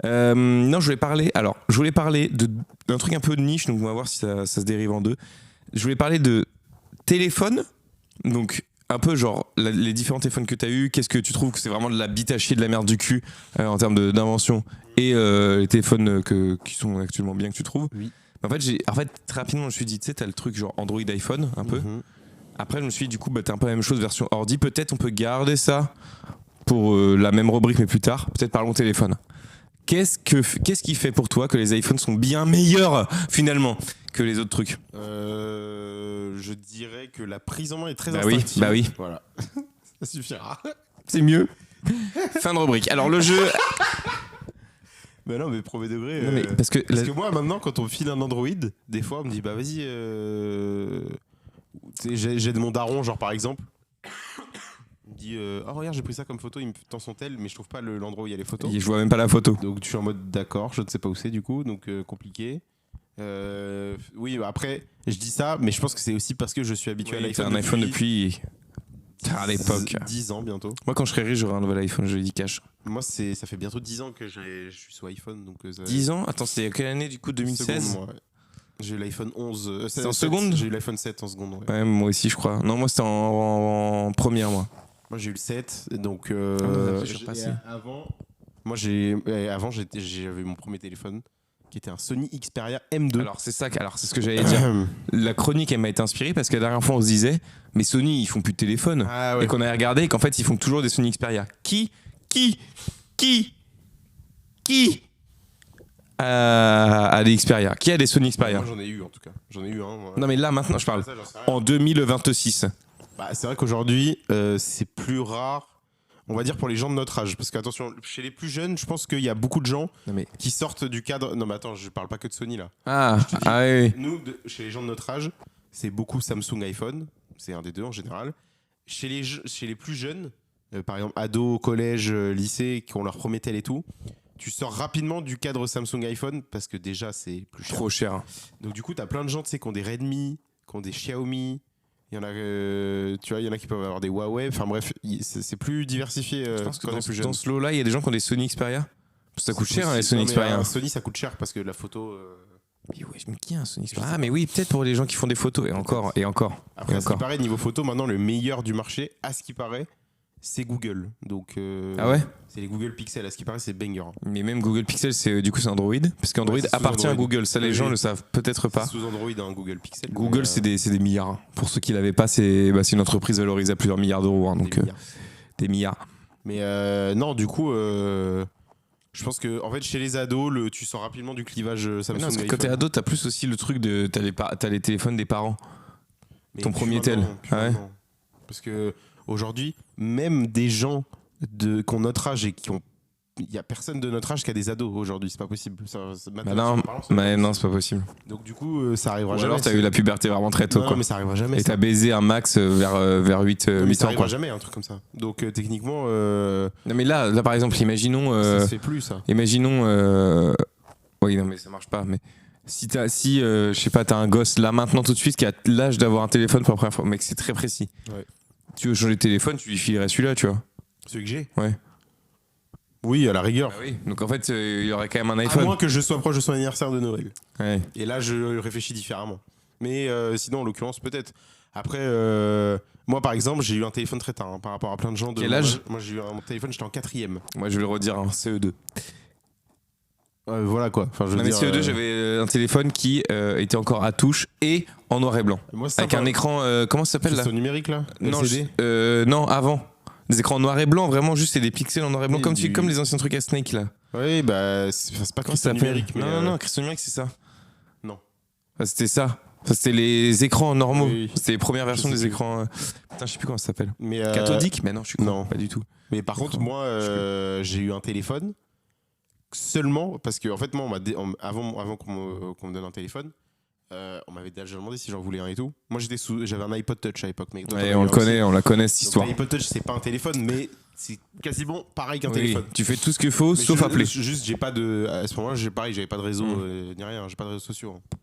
Non, je voulais parler d'un truc un peu de niche. Donc, on va voir si ça se dérive en deux. Je voulais parler de téléphone. Donc, un peu genre les différents téléphones que tu as eu. Qu'est-ce que tu trouves que c'est vraiment de la bite à chier, de la merde du cul en termes d'invention, et les téléphones qui sont actuellement bien que tu trouves. Oui. En fait, très rapidement, je me suis dit, tu sais, t'as le truc genre Android iPhone un peu. Mhm. Après, je me suis dit, du coup, t'as un peu la même chose version ordi. Peut-être on peut garder ça pour la même rubrique, mais plus tard. Peut-être parlons téléphone. Qu'est-ce qui fait pour toi que les iPhones sont bien meilleurs finalement que les autres trucs? Je dirais que la prise en main est très Bah oui, instinctive. bah oui. Voilà. Ça suffira. C'est mieux. Fin de rubrique. Alors le jeu. Bah non, mais premier degré. Non, mais parce que moi, maintenant, quand on me file un Android, des fois, on me dit, bah vas-y, tu sais, j'aide mon daron, genre par exemple. Il me dit, oh regarde, j'ai pris ça comme photo, il me tend son tel, mais je trouve pas l'endroit où il y a les photos. je vois même pas la photo. Donc je suis en mode d'accord, je ne sais pas où c'est du coup, donc compliqué. Oui, bah, après, je dis ça, mais je pense que c'est aussi parce que je suis habitué à Oui, t'as l'iPhone. un iPhone depuis. À l'époque. 10 ans bientôt. Moi, quand je serai riche, j'aurai un nouvel iPhone, je le dis cash. Moi, ça fait bientôt 10 ans que je suis sur iPhone. Donc, 10 ans? Attends, c'était quelle année du coup? 2016? seconde, moi, ouais. J'ai eu l'iPhone 11. C'est en seconde? J'ai eu l'iPhone 7 en seconde. Ouais. Ouais, moi aussi, je crois. Non, moi, c'était en première, moi. Moi, j'ai eu le 7. Donc, je suis repassé. avant, j'avais mon premier téléphone qui était un Sony Xperia M2. Alors, c'est ce que j'allais dire. La chronique, elle m'a été inspirée parce que la dernière fois, on se disait, mais Sony, ils font plus de téléphone. Ah ouais. Et qu'on a regardé et qu'en fait, ils font toujours des Sony Xperia. Qui a des Xperia? Qui a des Sony Xperia? Moi, j'en ai eu en tout cas. J'en ai eu un. Moi. Non, mais là, maintenant, je parle. Ça, j'en sais rien. En 2026. Bah, c'est vrai qu'aujourd'hui, c'est plus rare. On va dire pour les gens de notre âge. Parce qu'attention, chez les plus jeunes, je pense qu'il y a beaucoup de gens Non, mais... qui sortent du cadre. Non, mais attends, je parle pas que de Sony là. Ah, te dis- oui. Nous, chez les gens de notre âge, c'est beaucoup Samsung iPhone. C'est un des deux en général. Chez les plus jeunes, par exemple ados, collège, lycée, qui ont leur premier tel et tout, tu sors rapidement du cadre Samsung iPhone parce que déjà c'est plus cher. Trop cher. Donc du coup, tu as plein de gens tu sais, qui ont des Redmi, qui ont des Xiaomi. Il y en a, tu vois, il y en a qui peuvent avoir des Huawei. Enfin bref, c'est plus diversifié Je pense que quand on est plus jeune. dans ce lot-là, il y a des gens qui ont des Sony Xperia. Ça coûte cher, hein, les Non, Sony mais Xperia. un Sony, ça coûte cher parce que la photo. Mais ouais, mais qui a un Sony Xperia? Ah mais oui, peut-être pour les gens qui font des photos et encore et encore. Après, et à ce qui encore. paraît, niveau photo, maintenant le meilleur du marché, à ce qui paraît, c'est Google. Donc, Ah ouais. c'est les Google Pixel. À ce qui paraît, c'est banger. Mais même Google Pixel, c'est du coup c'est Android, parce qu'Android Ouais, c'est sous appartient à Android. Google. Ça, les Oui, gens oui. le savent peut-être pas. C'est sous Android, hein, Google Pixel. Google, mais, c'est des milliards. Hein. Pour ceux qui l'avaient pas, c'est une entreprise valorisée à plusieurs milliards d'euros. Hein, des donc milliards. des milliards. Mais non, du coup, je pense que en fait, chez les ados, tu sens rapidement du clivage Mais Samsung. non, parce que et quand t'es iPhone. ado, t'as plus aussi le truc de t'as les téléphones des parents. Mais ton plus premier tel. maintenant, plus Ah ouais. maintenant. Parce que aujourd'hui, même des gens qui ont notre âge et qui ont. Il y a personne de notre âge qui a des ados aujourd'hui, c'est pas possible. Bah Maintenant, non, en parlant, c'est pas non, possible. c'est pas possible. Donc du coup, ça arrivera Ou jamais. alors t'as eu la puberté vraiment très tôt, Non, quoi. mais ça arrivera jamais. Et ça. t'as baisé un max vers 8, Non, mais 8 ça ans, arrivera quoi. jamais un truc comme ça. Donc techniquement, Non, mais là, par exemple, imaginons. ça se fait plus ça. Imaginons. Oui, non, mais ça marche pas. Mais si je sais pas, t'as un gosse là maintenant tout de suite qui a l'âge d'avoir un téléphone pour la première fois, mec, c'est très précis. Ouais. Tu veux changer de téléphone, tu lui filerais celui-là, tu vois. Celui que j'ai. Ouais. Oui, à la rigueur. Ah oui. Donc en fait, il y aurait quand même un À iPhone. moins que je sois proche de son anniversaire de Noël. Ouais. Et là, je réfléchis différemment. Mais sinon, en l'occurrence, peut-être. Après, moi, par exemple, j'ai eu un téléphone très tard hein, par rapport à plein de gens. Quel âge? Moi, j'ai eu un téléphone, j'étais en 4ème. Moi, je vais le redire, hein, CE2. Voilà quoi. Enfin, je veux Non, mais dire, CE2, j'avais un téléphone qui était encore à touche et en noir et blanc. moi, c'est Avec sympa. un écran, comment ça s'appelle là? C'est au numérique là. Non, LCD. non, avant. Des écrans noir et blanc, vraiment juste c'est des pixels en noir et blanc, Oui, comme les anciens trucs à Snake là. Oui, bah, c'est pas Comment Crystal ça s'appelle? numérique. Mais, Non, Crystal numérique c'est ça. Non. Enfin, c'était ça. Enfin, c'était les écrans normaux. Oui. C'était les premières versions sais des plus. écrans. Putain, je sais plus comment ça s'appelle. Mais, Cathodique? Mais non, je suis con. non. Pas du tout. Mais par contre, moi, j'ai eu un téléphone seulement parce que, en fait, moi, avant qu'on me donne un téléphone, on m'avait déjà demandé si j'en voulais un et tout. Moi, j'avais un iPod Touch à l'époque. Mais toi, Ouais, t'en as on eu le un connaît, aussi. on la connaît cette Donc, histoire. l'iPod Touch, c'est pas un téléphone, mais c'est quasiment pareil qu'un Oui, téléphone. tu fais tout ce qu'il faut, Mais sauf appeler. Juste, j'ai pas de. À ce moment-là, j'avais pas de réseau ni rien. J'ai pas de réseaux sociaux. Hein.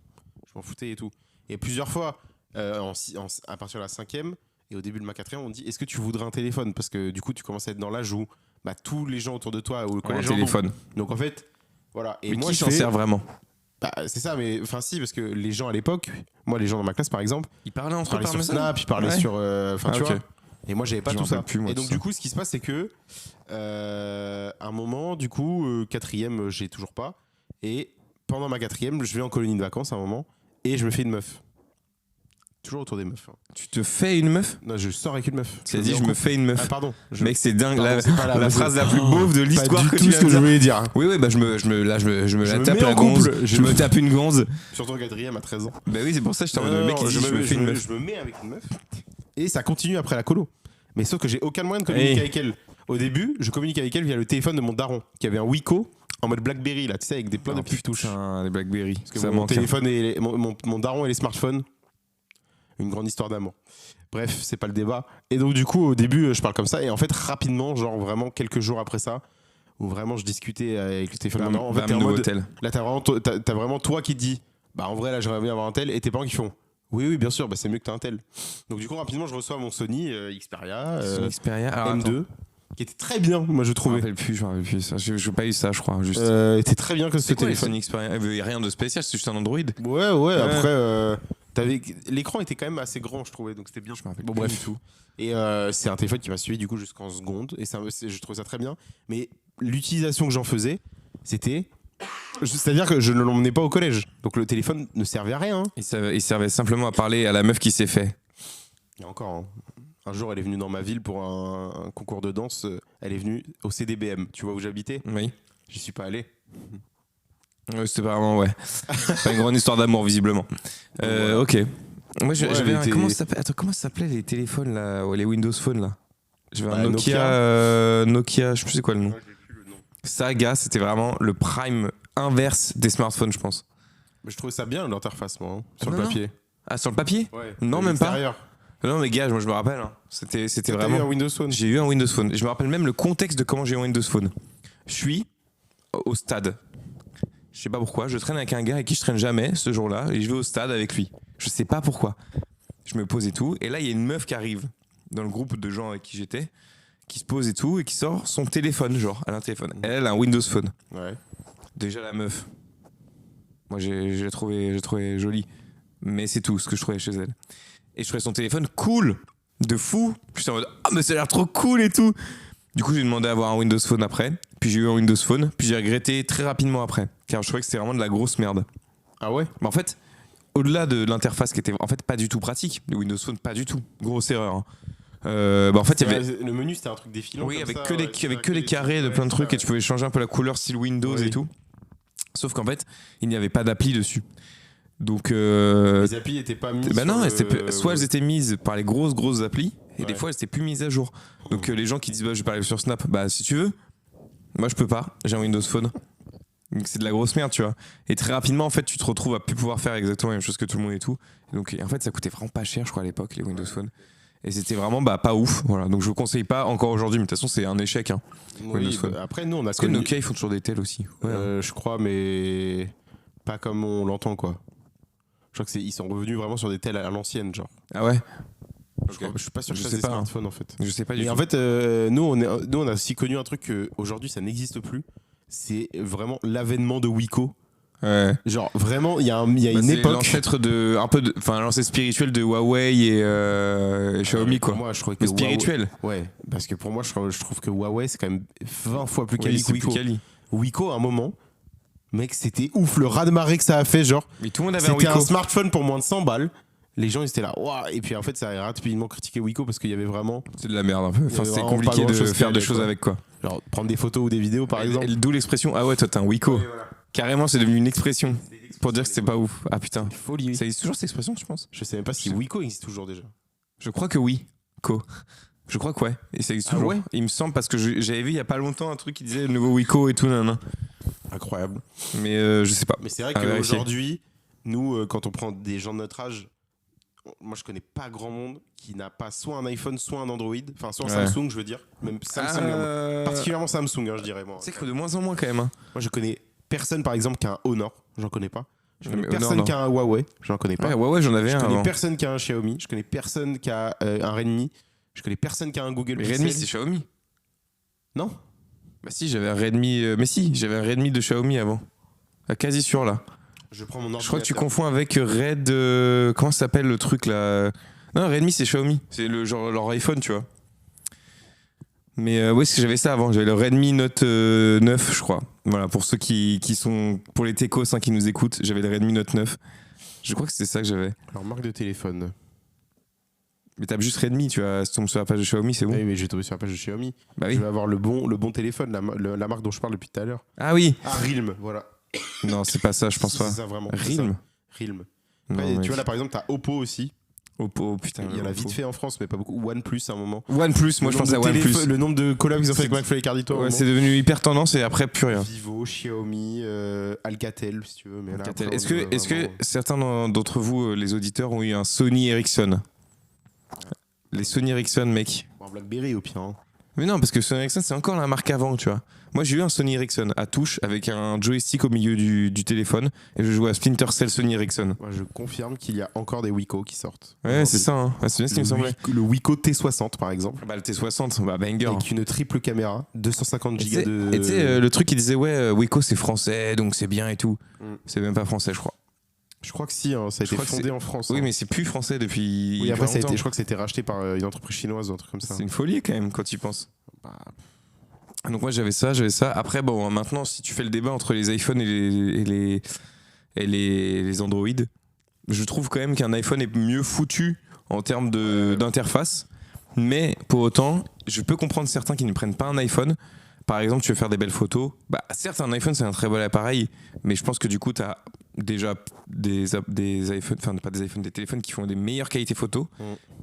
Je m'en foutais et tout. Et plusieurs fois, à partir de la 5ème et au début de ma 4ème, on me dit est-ce que tu voudrais un téléphone? Parce que du coup, tu commences à être dans l'âge où bah, tous les gens autour de toi ou le Un collège. téléphone. Donc en fait, voilà. Et Mais moi, qui je s'en fais. sert vraiment? Bah, c'est ça, mais enfin, si, parce que les gens à l'époque, moi, les gens dans ma classe par exemple, Il parlait ils entre eux parlaient par sur message. Snap, ils parlaient Ouais. sur. Enfin, Ah, tu ok. vois. Et moi, j'avais pas Je tout m'en ça. rappelle plus, moi, Et de donc, ça. du coup, ce qui se passe, c'est que à un moment, du coup, 4ème, j'ai toujours pas. Et pendant ma 4ème, je vais en colonie de vacances à un moment et je me fais une meuf. Toujours autour des meufs. Hein. Tu te fais une meuf? Non, je sors avec une meuf. Tu as dit je me fais une meuf. Ah, pardon. Mec, c'est dingue. Pardon, La, c'est pas la phrase la plus beauve de l'histoire que tu viens de je dire. voulais dire. Oui, bah je me la me tape mets en la gonze. couple. Je me tape une gonze. Surtout en 4ème à 13 ans. Bah oui, c'est pour ça que je t'en le mec il dit je me fais une meuf. Je me mets avec une meuf. Et ça continue après la colo. Mais sauf que j'ai aucun moyen de communiquer Hey. avec elle. Au début, je communique avec elle via le téléphone de mon daron, qui avait un Wiko en mode Blackberry, là, tu sais, avec plein de Oh, petites touches. putain, les Blackberry. Parce que Ça mon manque. Hein. téléphone et mon daron et les smartphones, une grande histoire d'amour. Bref, c'est pas le débat. Et donc du coup, au début, je parle comme ça, et en fait, rapidement, genre vraiment quelques jours après ça, où vraiment je discutais avec le téléphone de mon daron, en fait, t'es en mode, hôtel. là, t'as vraiment toi qui te dis, bah en vrai, là, j'aimerais bien avoir un tel, et tes parents qui font, oui, bien sûr, bah, c'est mieux que t'as un tel. Donc du coup, rapidement, je reçois mon Sony Xperia Son Xperia. Alors, M2, attends. qui était très bien, moi je Je me trouvais. rappelle plus, ça. J'ai pas eu ça, je crois. Juste. Était très bien que ce C'est quoi les téléphone. Sony Xperia? Il y a rien de spécial, c'est juste un Android. Ouais, après, l'écran était quand même assez grand, je trouvais, donc c'était bien. Je me rappelle Bon, plus bref. du tout. Et c'est un téléphone qui m'a suivi du coup jusqu'en seconde, et je trouvais ça très bien. Mais l'utilisation que j'en faisais, c'était. C'est-à-dire que je ne l'emmenais pas au collège. Donc le téléphone ne servait à rien. Hein. Il servait simplement à parler à la meuf qui s'est fait. Et encore, hein. Un jour, elle est venue dans ma ville pour un concours de danse. Elle est venue au CDBM. Tu vois où j'habitais? Oui. J'y suis pas allé. Ouais, c'était pas vraiment, ouais. Pas une grande histoire d'amour, visiblement. Voilà. Ok. Moi, j'avais elle un. était- Comment ça s'appelle? Attends, comment ça s'appelait les téléphones là? Ouais, les Windows Phone là? J'avais un Bah, Nokia, je sais plus c'est quoi le nom. Saga, c'était vraiment le prime inverse des smartphones, je pense. Mais je trouvais ça bien l'interface, moi, hein, sur Non, le non. papier. Ah, sur le papier? Ouais. Non, même pas. L'extérieur. Non, mais gars, moi je me rappelle. Hein. C'était T'as eu vraiment. un Windows Phone. J'ai eu un Windows Phone. Je me rappelle même le contexte de comment j'ai eu un Windows Phone. Je suis au stade. Je sais pas pourquoi. Je traîne avec un gars avec qui je traîne jamais ce jour-là. Et je vais au stade avec lui. Je sais pas pourquoi. Je me pose et tout. Et là, il y a une meuf qui arrive dans le groupe de gens avec qui j'étais, qui se pose et tout, et qui sort son téléphone, genre. Elle a un téléphone. Elle a un Windows Phone. Ouais. Déjà la meuf. Moi, j'ai trouvé jolie. Mais c'est tout ce que je trouvais chez elle. Et je trouvais son téléphone cool, de fou. J'étais en mode, ah, mais ça a l'air trop cool et tout. Du coup, j'ai demandé à avoir un Windows Phone après. Puis j'ai eu un Windows Phone. Puis j'ai regretté très rapidement après. Car je trouvais que c'était vraiment de la grosse merde. Ah ouais? Mais en fait, au-delà de l'interface qui était en fait pas du tout pratique, le Windows Phone, pas du tout. Grosse erreur. Hein. En fait, il y avait. Le menu, c'était un truc défilant. Oui, comme avec ça, que des carrés de plein de trucs et tu pouvais changer un peu la couleur style Windows Oui. et tout. Sauf qu'en fait, il n'y avait pas d'appli dessus. Donc. Les applis étaient pas mises. Bah non, sur soit elles étaient mises par les grosses applis et des Ouais. fois elles étaient plus mises à jour. Donc les gens qui disent bah je vais pas aller sur Snap, bah si tu veux, moi je peux pas, j'ai un Windows Phone. Donc c'est de la grosse merde, tu vois. Et très rapidement en fait tu te retrouves à plus pouvoir faire exactement la même chose que tout le monde et tout. Et donc en fait ça coûtait vraiment pas cher je crois à l'époque les Windows Phone. Et c'était vraiment bah pas ouf, voilà. Donc je vous conseille pas encore aujourd'hui, mais de toute façon c'est un échec. Hein. Oui, Windows Phone. après, nous, on a Parce que connu. Nokia ils font toujours des tels aussi. Ouais, hein. Je crois, mais pas comme on l'entend, quoi. Je crois qu'ils sont revenus vraiment sur des tels à l'ancienne, genre. Ah ouais. Je suis pas sûr que Je ça sais des pas, hein. smartphones, en fait. Je sais pas du Et tout. en fait, nous, on a aussi connu un truc qu'aujourd'hui, ça n'existe plus. C'est vraiment l'avènement de Wiko. Ouais. Genre, vraiment, il y a Bah, une c'est époque. l'ancêtre de un peu de enfin l'ancêtre spirituel de Huawei et Xiaomi Pour quoi. moi, je crois que Mais spirituel. Ouais, parce que pour moi, je trouve que Huawei, c'est quand même 20 fois plus Oui, quali que c'est plus Wiko. quali. Wiko, à un moment, mec, c'était ouf le raz-de-marée que ça a fait. Genre, Mais tout le monde avait un c'était un Wiko. smartphone pour moins de 100 balles. Les gens, ils étaient là, waouh. Et puis en fait, ça a rapidement critiqué Wiko parce qu'il y avait vraiment, C'est de la merde un peu. Enfin, Il y avait c'était vraiment compliqué pas de grand-chose faire qui des allait, choses quoi. avec quoi. genre, prendre des photos ou des vidéos, par exemple. D'où l'expression ah ouais toi t'es un Wiko. Carrément c'est devenu une expression pour dire que c'était pas ouf. Ah putain. Folie. Oui. Ça existe toujours cette expression tu penses? Je sais même pas si Wiko existe toujours déjà. Je crois que oui. Je crois que ouais. Et ça existe Ah toujours. ouais Il me semble parce que j'avais vu il y a pas longtemps un truc qui disait le nouveau Wiko et tout nan. Incroyable. Mais je sais pas. Mais c'est vrai À vérifier. qu'aujourd'hui, nous, quand on prend des gens de notre âge, moi je connais pas grand monde qui n'a pas soit un iPhone, soit un Android, enfin soit un Ouais. Samsung, je veux dire. Même Samsung, particulièrement Samsung, hein, je dirais moi. Tu sais que de moins en moins quand même. Hein. Moi je connais personne par exemple qui a un Honor, j'en connais pas. Je connais Mais personne Honor, non. qui a un Huawei, j'en connais pas. Ouais j'en avais Je un connais avant. personne qui a un Xiaomi, je connais personne qui a un Redmi, je connais personne qui a un Google Mais Pixel. Redmi c'est Xiaomi. Non. Bah si j'avais un Redmi mais si j'avais un Redmi de Xiaomi avant. Ah, quasi sûr là. Je prends mon ordinateur. Je crois que tu confonds avec Red. Comment ça s'appelle le truc là? Non, Redmi c'est Xiaomi. C'est le genre leur iPhone, tu vois. Mais ouais, parce que j'avais ça avant. J'avais le Redmi Note 9, je crois. Voilà, pour ceux qui sont. Pour les techos qui nous écoutent, j'avais le Redmi Note 9. Je crois que c'était ça que j'avais. Alors marque de téléphone. Mais tapes juste Redmi, tu vois. Si tu tombes sur la page de Xiaomi, c'est bon. Ah oui, mais j'ai tombé sur la page de Xiaomi. Bah Je oui. vais avoir le bon téléphone, la marque dont je parle depuis tout à l'heure. Ah oui. Ah, Realme, voilà. Non, c'est pas ça, je pense Si, pas. C'est ça vraiment. Realme. Realme. Non, Après, mec. tu vois là par exemple, t'as Oppo aussi. Oppo, putain. Il y en a Oppo. vite fait en France, mais pas beaucoup. OnePlus à un moment. OnePlus, moi je pense à OnePlus. Le nombre de collabs qu'ils ont fait C'est- avec McFly et Carlito. à un Ouais, moment. c'est devenu hyper tendance et après plus rien. Vivo, Xiaomi, Alcatel, si tu veux. Mais là, Alcatel. après, Est-ce on est que vraiment- certains d'entre vous, les auditeurs, ont eu un Sony Ericsson? Les Sony Ericsson, mec. Bon, Blackberry au pire. Hein. Mais non, parce que Sony Ericsson, c'est encore la marque avant, tu vois. Moi, j'ai eu un Sony Ericsson à touche avec un joystick au milieu du téléphone et je jouais à Splinter Cell Sony Ericsson. Moi, je confirme qu'il y a encore des Wiko qui sortent. Ouais, c'est ça, hein. Ah, c'est bien ce qui me semblait. Le Wiko T60 par exemple. Bah, le T60, bah, banger. Avec une triple caméra, 250 Et tu gigas sais, de. et tu sais, le truc qui disait, ouais, Wiko c'est français, donc c'est bien et tout. Mm. C'est même pas français, je crois. Je crois que si, hein, ça a été crois que fondé c'est- en France. Oui, hein. mais c'est plus français depuis. Oui, après, hyper longtemps. je crois que ça a été racheté par une entreprise chinoise ou un truc comme ça. C'est une folie quand même quand tu y penses. Bah, Donc moi j'avais ça. Après bon maintenant si tu fais le débat entre les iPhones et les Android, je trouve quand même qu'un iPhone est mieux foutu en termes d'interface. Mais pour autant, je peux comprendre certains qui ne prennent pas un iPhone. Par exemple, tu veux faire des belles photos. Bah certes un iPhone c'est un très bon appareil, mais je pense que du coup tu as déjà des iPhones, enfin pas des iPhones, des téléphones qui font des meilleures qualités photos.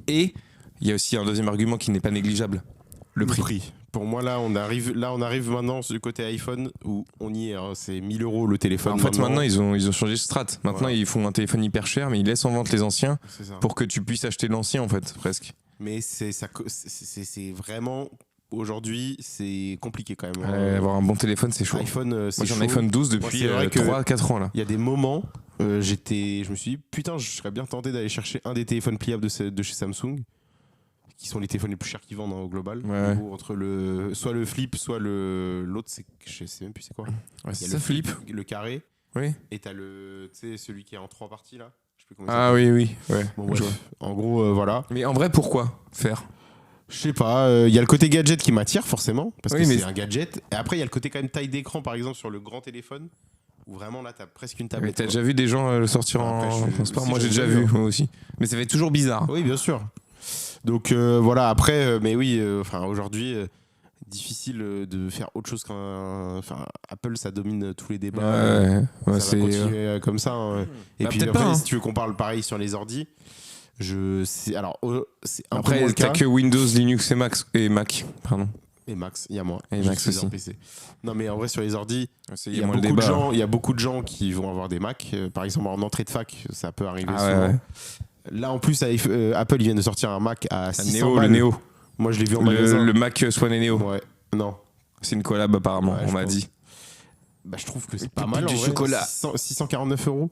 Et il y a aussi un deuxième argument qui n'est pas négligeable. Le prix. Pour moi, là, on arrive maintenant du côté iPhone où on y est. Hein, c'est 1000 € le téléphone. En fait, maintenant, ils ont changé de strat. Maintenant, Voilà. ils font un téléphone hyper cher, mais ils laissent en vente les anciens C'est ça. pour que tu puisses acheter l'ancien, en fait, presque. Mais c'est vraiment. Aujourd'hui, c'est compliqué quand même. Avoir un bon téléphone, c'est chaud. iPhone, c'est Moi, j'ai un chaud. iPhone 12 depuis c'est vrai que- 3-4 ans, là. Il y a des moments, je me suis dit, putain, je serais bien tenté d'aller chercher un des téléphones pliables de chez Samsung, qui sont les téléphones les plus chers qu'ils vendent hein, au global. Ouais. Du coup, entre soit le flip, soit l'autre, je sais même plus c'est quoi. Ouais, Il y c'est a ça, le Flip. le carré, Oui. Et t'as celui qui est en 3 parties là. Je sais plus comment il Ah s'appelle. oui. Ouais. Bon, bref. En gros, voilà. Mais en vrai, pourquoi faire? Je sais pas, il y a le côté gadget qui m'attire forcément, parce Oui, que mais- c'est un gadget. Et après, il y a le côté quand même taille d'écran, par exemple, sur le grand téléphone, où vraiment là, t'as presque une Mais tablette. t'as quoi. déjà vu des gens le sortir Après, en transport? si, Moi, j'ai j'en ai déjà vu, vu, hein. moi aussi. Mais ça fait toujours bizarre. Oui, bien sûr. Donc voilà, après, mais oui, aujourd'hui, difficile de faire autre chose qu'un. Enfin, Apple, ça domine tous les débats. Ouais, ça c'est. va continuer comme ça. Hein. Et Bah, puis peut-être après, pas, hein. si tu veux qu'on parle pareil sur les ordis, c'est un peu moins Après, le t'as cas. que Windows, Linux et Mac. Pardon. Et Max, il y a moi. Et Je Max suis sur aussi. PC. Non, mais en vrai, sur les ordis, Il il y a beaucoup de gens qui vont avoir des Mac. Par exemple, en entrée de fac, ça peut arriver Ah souvent. ouais. Là, en plus, Apple, ils viennent de sortir un Mac à 600 Neo, balles. le Néo. Moi, je l'ai vu en magasin. Le Mac Swan et Neo. Ouais. Non. C'est une collab apparemment, Ouais, on je m'a pense. dit. Bah, je trouve que c'est Et pas puis mal. du en vrai. chocolat. 649 €.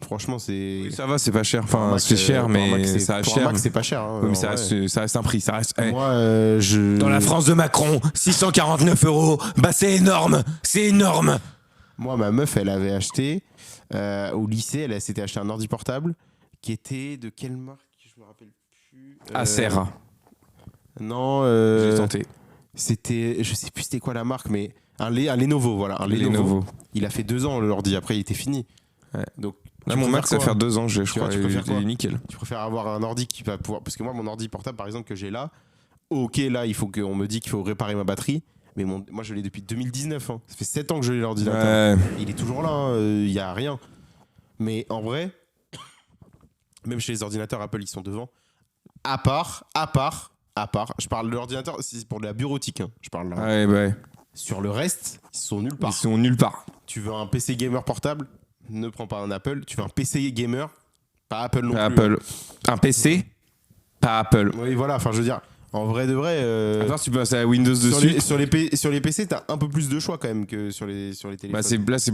Franchement, c'est. Oui, ça va, c'est pas cher. Pour un Enfin, Mac, c'est cher, pour un Mac, mais c'est- ça reste pour un cher. Mac, c'est pas cher. Hein, Oui, mais en ça vrai. reste un prix. Ça reste. Moi, je. Dans la France de Macron, 649 €. Bah, c'est énorme. C'est énorme. Moi, ma meuf, elle avait acheté au lycée, elle s'était acheté un ordi portable qui était de quelle marque? Je me rappelle plus. Acer. Non, J'ai tenté. c'était, je sais plus c'était quoi la marque, mais un Lenovo, voilà, un Lenovo. Il a fait 2 ans l'ordi, après il était fini. Ouais. Donc Là, tu mon préfères Mac, ça quoi va faire 2 ans, je Tu vois, crois. tu préfères Il est quoi nickel. Tu préfères avoir un ordi qui va pouvoir, parce que moi mon ordi portable par exemple que j'ai là, ok là il faut qu'on me dise qu'il faut réparer ma batterie, mais moi je l'ai depuis 2019. Hein. Ça fait 7 ans que je l'ai l'ordinateur. Ouais. Il est toujours là, il y a rien. Mais en vrai, même chez les ordinateurs Apple ils sont devant. À part, je parle de l'ordinateur, c'est pour de la bureautique. Hein. Je parle là. Ouais, ouais. Sur le reste, ils sont nulle Ils part. sont nulle part. Tu veux un PC gamer portable, ne prends pas un Apple. Tu veux un PC gamer, pas Apple non Pas plus. Apple. Un PC, pas Apple. Oui, voilà, enfin je veux dire, en vrai de vrai. À part si tu peux passer à Windows sur, dessus. sur les PC, t'as un peu plus de choix quand même que sur les téléphones. Bah là, c'est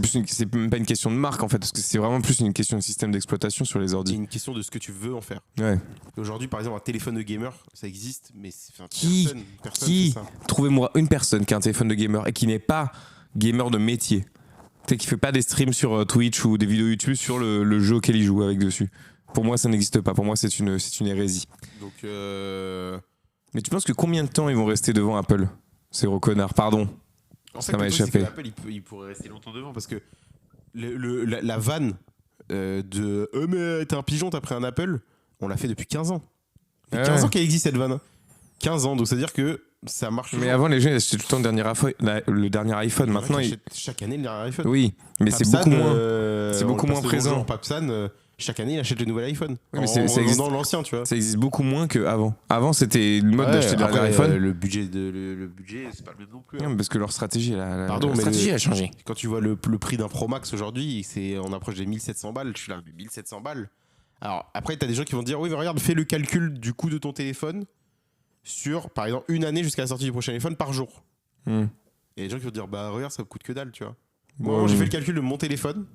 même pas une question de marque en fait, parce que c'est vraiment plus une question de système d'exploitation sur les C'est ordi. une question de ce que tu veux en faire. Ouais. Aujourd'hui, par exemple, un téléphone de gamer, ça existe, mais Qui personne Qui fait ça. Trouvez-moi une personne qui a un téléphone de gamer et qui n'est pas gamer de métier. Tu sais, qui fait pas des streams sur Twitch ou des vidéos YouTube sur le jeu auquel il joue avec dessus. Pour moi, ça n'existe pas. Pour moi, c'est une hérésie. Donc, Mais tu penses que combien de temps ils vont rester devant Apple, ces gros connards? Pardon. en Ça fait, m'a le truc, c'est échappé. que Apple, il pourrait rester longtemps devant parce que la vanne de mais t'es un pigeon, t'as pris un Apple, on l'a fait depuis 15 ans. Ça fait Ouais. 15 ans qu'elle existe cette vanne. 15 ans, donc c'est-à-dire que ça marche Mais toujours. avant, les gens ils achetaient tout le temps le dernier iPhone. C'est vrai Maintenant, qu'ils ils... achètent chaque année le dernier iPhone. Oui, mais c'est Papsan, beaucoup moins. c'est beaucoup moins présent. Papsan, chaque année, il achète le nouvel iPhone. Oui, mais en ça existe. vendant l'ancien, tu vois. Ça existe beaucoup moins qu'avant. Avant, c'était le mode Ouais, d'acheter le dernier après, iPhone. le budget, c'est pas le même non plus. hein. Non, parce que leur stratégie, Pardon, la mais stratégie a changé. Quand tu vois le prix d'un Pro Max aujourd'hui, on approche des 1700 balles. Je suis là, mais 1700 balles. Alors après, t'as des gens qui vont te dire, oui, mais regarde, fais le calcul du coût de ton téléphone sur, par exemple, une année jusqu'à la sortie du prochain iPhone par jour. Hmm. Et les gens qui vont te dire, bah regarde, ça me coûte que dalle, tu vois. Bon, Moi, j'ai fait le calcul de mon téléphone.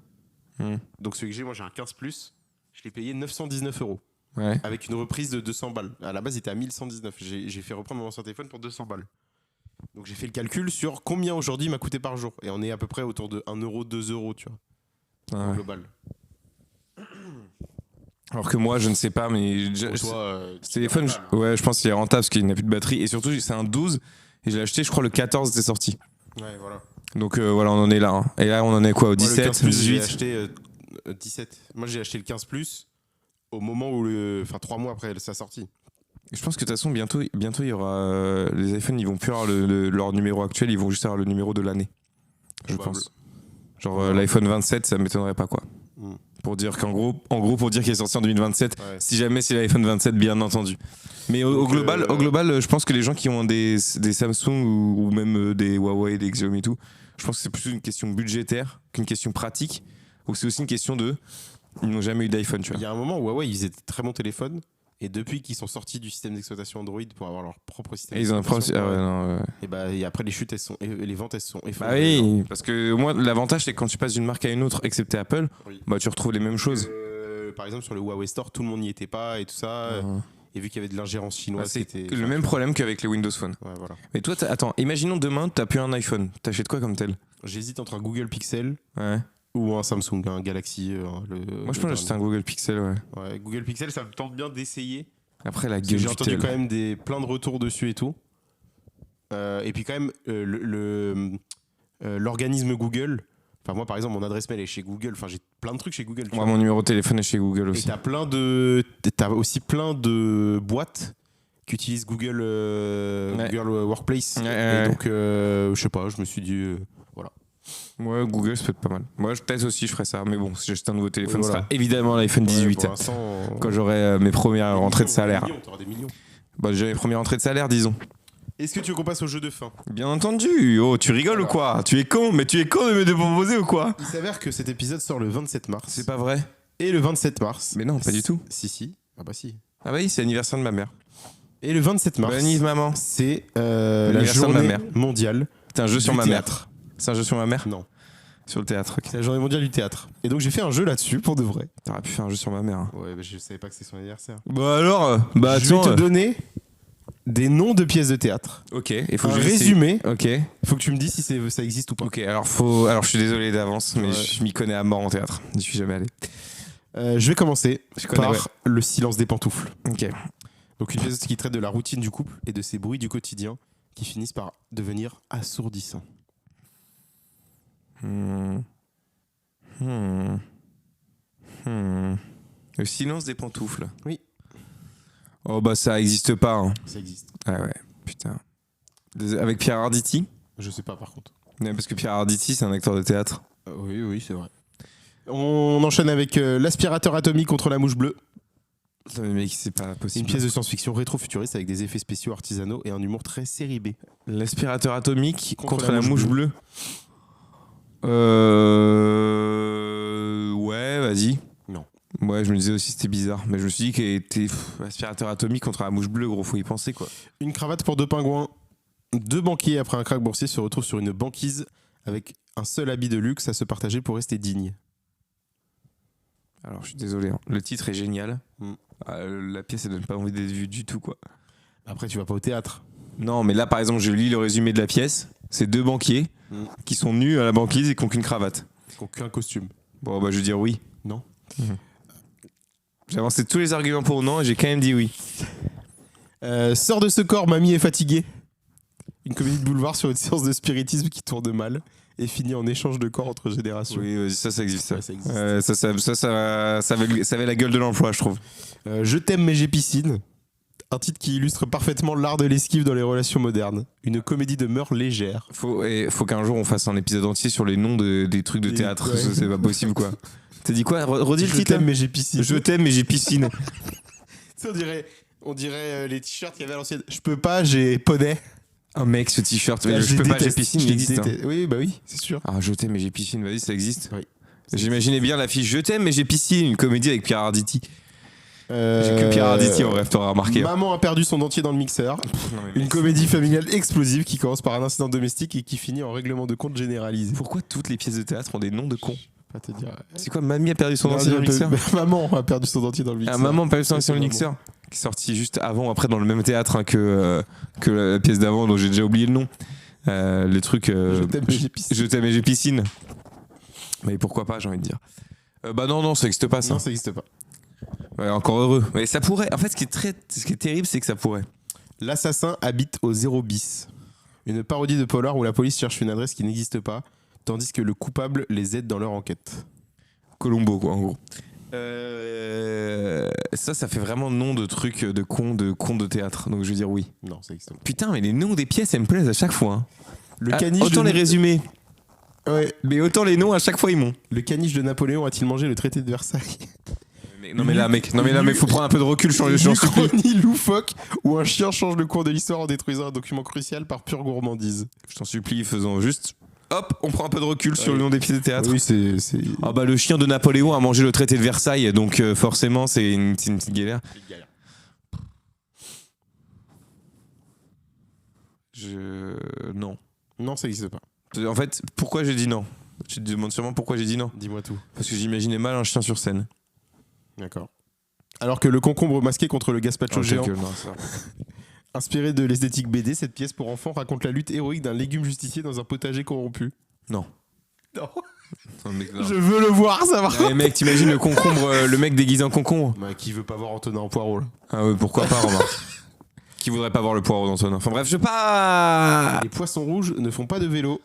Hmm. Donc celui que j'ai, moi j'ai un 15 Plus. Je l'ai payé 919 € Ouais. avec une reprise de 200 balles. À la base, il était à 1119. J'ai fait reprendre mon ancien téléphone pour 200 balles. Donc j'ai fait le calcul sur combien aujourd'hui il m'a coûté par jour. Et on est à peu près autour de 1 €, 2 €, tu vois, Ah au ouais. global. Alors que moi, je ne sais pas, mais Pour toi, ce téléphone, ouais, je pense qu'il est rentable parce qu'il n'a plus de batterie. Et surtout, c'est un 12 et je l'ai acheté, je crois, le 14 c'était sorti. Ouais, voilà. Donc voilà, on en est là. Hein. Et là, on en est quoi, au Moi, le 17, 15 Plus, j'ai 18 acheté 17. Moi, j'ai acheté le 15 Plus au moment où enfin 3 mois après sa sortie. Je pense que de toute façon, bientôt il y aura. Les iPhones, ils vont plus avoir leur numéro actuel, ils vont juste avoir le numéro de l'année. Je Probable. pense. Genre l'iPhone 27, ça m'étonnerait pas, quoi. Mm. Pour dire qu'en gros, pour dire qu'il est sorti en 2027, Ouais. si jamais c'est l'iPhone 27, bien entendu. Mais au Donc, global, je pense que les gens qui ont des Samsung ou même des Huawei, des Xiaomi et tout, je pense que c'est plus une question budgétaire qu'une question pratique, ou c'est aussi une question de. Ils n'ont jamais eu d'iPhone, tu Il vois. y a un moment où Huawei, ils étaient très bons téléphones. Et depuis qu'ils sont sortis du système d'exploitation Android pour avoir leur propre système Et ils ont un problème. d'exploitation, Ah ouais, non, ouais. et après les chutes, les ventes, elles se sont Bah effondrées. oui, parce que moi, l'avantage, c'est que quand tu passes d'une marque à une autre, excepté Apple, Oui. bah tu retrouves les mêmes choses. Par exemple, sur le Huawei Store, tout le monde n'y était pas et tout ça. Et vu qu'il y avait de l'ingérence Bah, chinoise, c'est c'était. le même problème qu'avec les Windows Phone. Ouais, voilà. Mais toi, attends, imaginons demain, t'as plus un iPhone. T'achètes quoi comme tel? J'hésite entre un Google Pixel Ouais. Ou un Samsung, un Galaxy. Moi, je pense que j'acheter un Google Pixel, ouais. Ouais, Google Pixel, ça me tente bien d'essayer. Après, la Parce que gueule j'ai du entendu tel. quand même plein de retours dessus et tout. Et puis quand même, l'organisme Google. Enfin, moi, par exemple, mon adresse mail est chez Google. Enfin, j'ai plein de trucs chez Google. tu Moi, vois. mon numéro de téléphone est chez Google Et aussi. t'as aussi plein de boîtes qui utilisent Google, Ouais. Google Workplace. Ouais, Et ouais. donc, je sais pas, je me suis dit, voilà. Ouais, Google, ça peut être pas mal. Moi, peut-être aussi, je ferais ça. Mais bon, si j'achète un nouveau téléphone, Oui, ce voilà. sera évidemment l'iPhone 18. Ouais, pour l'instant, Quand j'aurai mes premières rentrées de salaire. T'auras des millions. Bah, déjà, les premières rentrées de salaire, disons. Est-ce que tu veux qu'on passe au jeu de fin? Bien entendu. Oh, tu rigoles ou quoi? Tu es con, mais tu es con de me proposer ou quoi? Il s'avère que cet épisode sort le 27 mars. C'est pas vrai. Et le 27 mars. Mais non, pas du tout. Si. Ah bah si. Ah bah oui, c'est l'anniversaire de ma mère. Et le 27 mars. Bonne anniv, maman. C'est la L'anniversaire de ma journée mère. mondiale. C'est un jeu sur du ma théâtre. mère. C'est un jeu sur ma mère? Non. Sur le théâtre, ok. C'est la journée mondiale du théâtre. Et donc j'ai fait un jeu là-dessus pour de vrai. T'aurais pu faire un jeu sur ma mère. hein. Ouais, mais je savais pas que c'était son anniversaire. Bah alors, bah je vais attends. te donner des noms de pièces de théâtre. Ok, il faut Un que je essaye. résumé. Ok. Il faut que tu me dises si ça existe ou pas. Ok, alors je suis désolé d'avance, mais Ouais. je m'y connais à mort en théâtre. Je suis jamais allé. Je vais commencer Je connais, par ouais. le silence des pantoufles. Ok. Donc une pièce qui traite de la routine du couple et de ses bruits du quotidien qui finissent par devenir assourdissants. Le silence des pantoufles. Oui. Oh bah ça existe pas. Hein. Ça existe. Ah ouais, putain. Avec Pierre Arditi? Je sais pas par contre. Ouais, parce que Pierre Arditi, c'est un acteur de théâtre. Oui, c'est vrai. On enchaîne avec l'aspirateur atomique contre la mouche bleue. Putain, mais mec, c'est pas C'est possible. une pièce de science-fiction rétro-futuriste avec des effets spéciaux artisanaux et un humour très série B. L'aspirateur atomique Contre contre la mouche bleue. Ouais, vas-y. Non. Ouais, je me disais aussi c'était bizarre, mais je me suis dit qu'il était aspirateur atomique contre la mouche bleue, gros, faut y penser quoi. Une cravate pour deux pingouins. Deux banquiers après un krach boursier se retrouvent sur une banquise avec un seul habit de luxe à se partager pour rester digne. Alors je suis désolé, hein. Le titre est génial. Mm. La pièce elle donne pas envie d'être vue du tout quoi. Après, tu vas pas au théâtre. Non, mais là par exemple, je lis le résumé de la pièce. C'est deux banquiers qui sont nus à la banquise et qui n'ont qu'une cravate. Aucun costume. Bon, bah je veux dire oui. Non. J'ai avancé tous les arguments pour non et j'ai quand même dit oui. Sors de ce corps, mamie est fatiguée. Une comédie de boulevard sur une séance de spiritisme qui tourne mal et finit en échange de corps entre générations. Oui, vas-y, ça existe. Ça, Ouais, ça existe. ça avait la gueule de l'emploi, je trouve. Je t'aime mais j'ai piscine. Un titre qui illustre parfaitement l'art de l'esquive dans les relations modernes. Une comédie de mœurs légère. Faut qu'un jour on fasse un épisode entier sur les noms des trucs de Des- théâtre. ouais. Ça, c'est pas possible quoi. T'as dit quoi? Redis le Je titre. t'aime mais j'ai piscine. Je t'aime mais j'ai piscine. Tu sais, on dirait les t-shirts qu'il y avait à l'ancienne. Je peux pas, j'ai poney. Oh mec, ce t-shirt. Ah, Je les peux pas, j'ai déteste, piscine, je il les existe. hein. déteste. Oui, bah oui, c'est sûr. Ah, je t'aime mais j'ai piscine, vas-y, ça existe. Oui. J'imaginais bien l'affiche Je t'aime mais j'ai piscine, une comédie avec Pierre Arditi. J'ai que Pierre Arditi en rêve, t'auras remarqué. hein. Maman a perdu son dentier dans le mixeur. Non, mais Une comédie familiale explosive qui commence par un incident domestique et qui finit en règlement de compte généralisé. Pourquoi toutes les pièces de théâtre ont des noms de cons? Pas te dire. C'est quoi, Mamie a perdu son dentier dans le mixeur? Maman a perdu son dentier dans le mixeur. Ah, Maman a perdu son dentier dans le Maman. mixeur. Qui est sorti juste avant ou après dans le même théâtre hein, que la pièce d'avant dont j'ai déjà oublié le nom. Le truc. Je t'aime mais j'ai piscine. Je t'aime et j'ai piscine. Mais pourquoi pas, j'ai envie de dire. Bah non, ça n'existe pas ça. Non, ça n'existe pas. Ouais, encore heureux. Mais ça pourrait. En fait, ce qui est terrible, c'est que ça pourrait. L'assassin habite au 0 bis. Une parodie de polar où la police cherche une adresse qui n'existe pas, tandis que le coupable les aide dans leur enquête. Colombo, quoi, en gros. Ça fait vraiment nom de truc de con de théâtre. Donc je veux dire oui. Non, ça n'existe pas. Putain, mais les noms des pièces, elles me plaisent à chaque fois. hein. Le Ah, caniche autant de... les résumés, Ouais. mais autant les noms à chaque fois ils m'ont. Le caniche de Napoléon a-t-il mangé le traité de Versailles? Non mais là mec, faut prendre un peu de recul sur les Une gens. uchronie loufoque où un chien change le cours de l'histoire en détruisant un document crucial par pure gourmandise. Je t'en supplie, faisons juste. Hop, on prend un peu de recul sur Ouais. le nom des pièces de théâtre. Oui, c'est... Ah bah le chien de Napoléon a mangé le traité de Versailles, donc forcément c'est une petite galère. Non. Non, ça n'existe pas. En fait, pourquoi j'ai dit non? Tu te demandes sûrement pourquoi j'ai dit non. Dis-moi tout. Parce que j'imaginais mal un chien sur scène. D'accord. Alors que le concombre masqué contre le gazpacho Oh, géant, ta gueule, non, ça. inspiré de l'esthétique BD, cette pièce pour enfants raconte la lutte héroïque d'un légume justicier dans un potager corrompu. Non. Non. Non, mec, non. Je veux le voir, ça va. Mais mec, t'imagines le concombre, le mec déguisé en concombre? Bah, qui veut pas voir Antonin en poireau là? Ah ouais, pourquoi pas, remarque. Qui voudrait pas voir le poireau d'Antonin? Enfin bref, je sais pas. Les poissons rouges ne font pas de vélo.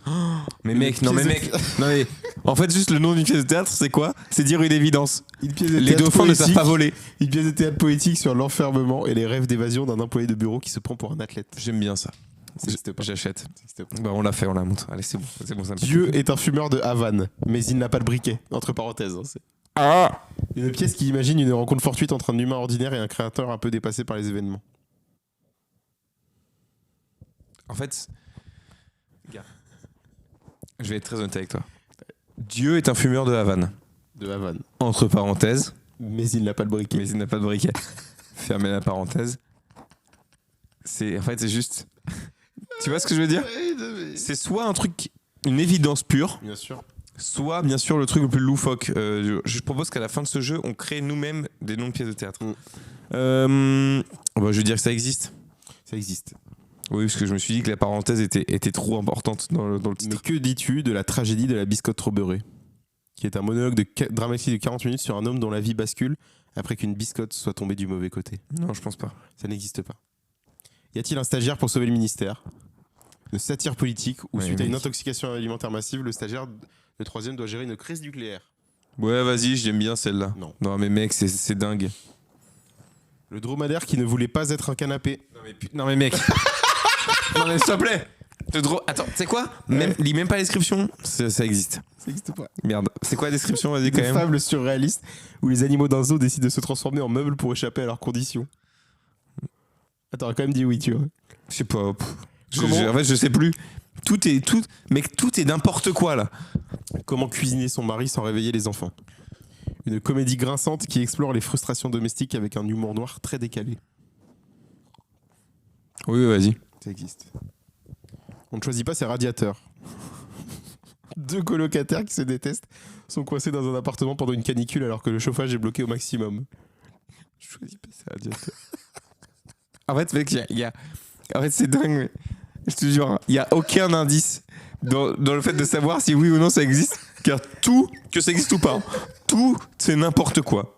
Mais mec, non mais mec, non mais en fait juste le nom d'une pièce de théâtre, c'est quoi? C'est dire une évidence. Une pièce de Les théâtre dauphins ne savent poétique. pas voler. Une pièce de théâtre poétique sur l'enfermement et les rêves d'évasion d'un employé de bureau qui se prend pour un athlète. J'aime bien ça. Ça n'existe pas. J'achète. Ça n'existe pas. Bah on l'a fait, on la montre. Allez, c'est bon, ça me fait Dieu est un fumeur de Havane, mais il n'a pas de briquet. Entre parenthèses. C'est Ah. une pièce qui imagine une rencontre fortuite entre un humain ordinaire et un créateur un peu dépassé par les événements. En fait, gars, je vais être très honnête avec toi. Dieu est un fumeur de Havane. De Havane. Entre parenthèses, Mais il n'a pas de briquet. mais il n'a pas de briquet. Fermez la parenthèse. En fait, c'est juste. Tu vois ce que je veux dire? C'est soit un truc, une évidence pure, Bien sûr. soit bien sûr le truc le plus loufoque. Je propose qu'à la fin de ce jeu, on crée nous-mêmes des noms de pièces de théâtre. Bah, je veux dire que ça existe. Ça existe. Oui, parce que je me suis dit que la parenthèse était trop importante dans le Mais titre. que dis-tu de la tragédie de la biscotte trop beurrée, qui est un monologue dramatique de 40 minutes sur un homme dont la vie bascule après qu'une biscotte soit tombée du mauvais côté? Non, je pense pas. Ça n'existe pas. Y a-t-il un stagiaire pour sauver le ministère? Une satire politique où Ouais, suite à une mec. intoxication alimentaire massive, le stagiaire, le troisième, doit gérer une crise nucléaire? Ouais, vas-y, j'aime bien celle-là. Non. Non, mais mec, c'est dingue. Le dromadaire qui ne voulait pas être un canapé? Non, mais mec. Non, mais s'il te plaît. Attends, tu sais quoi? Lis même pas la description. Ça existe. Ça n'existe pas. Merde. C'est quoi la description? Vas-y, quand Des même. fables surréalistes où les animaux d'un zoo décident de se transformer en meubles pour échapper à leurs conditions. Attends, t'aurais quand même dit oui, tu vois. Je sais pas. Comment En fait, je sais plus. Mec, tout est n'importe quoi là. Comment cuisiner son mari sans réveiller les enfants? Une comédie grinçante qui explore les frustrations domestiques avec un humour noir très décalé. Oui, vas-y. Ça existe. On ne choisit pas ses radiateurs. Deux colocataires qui se détestent sont coincés dans un appartement pendant une canicule alors que le chauffage est bloqué au maximum. Je choisis pas ça, radiateur. En fait, mec, en fait, c'est dingue. Mais je te jure, il y a aucun indice dans le fait de savoir si oui ou non ça existe, car tout, que ça existe ou pas, tout, c'est n'importe quoi.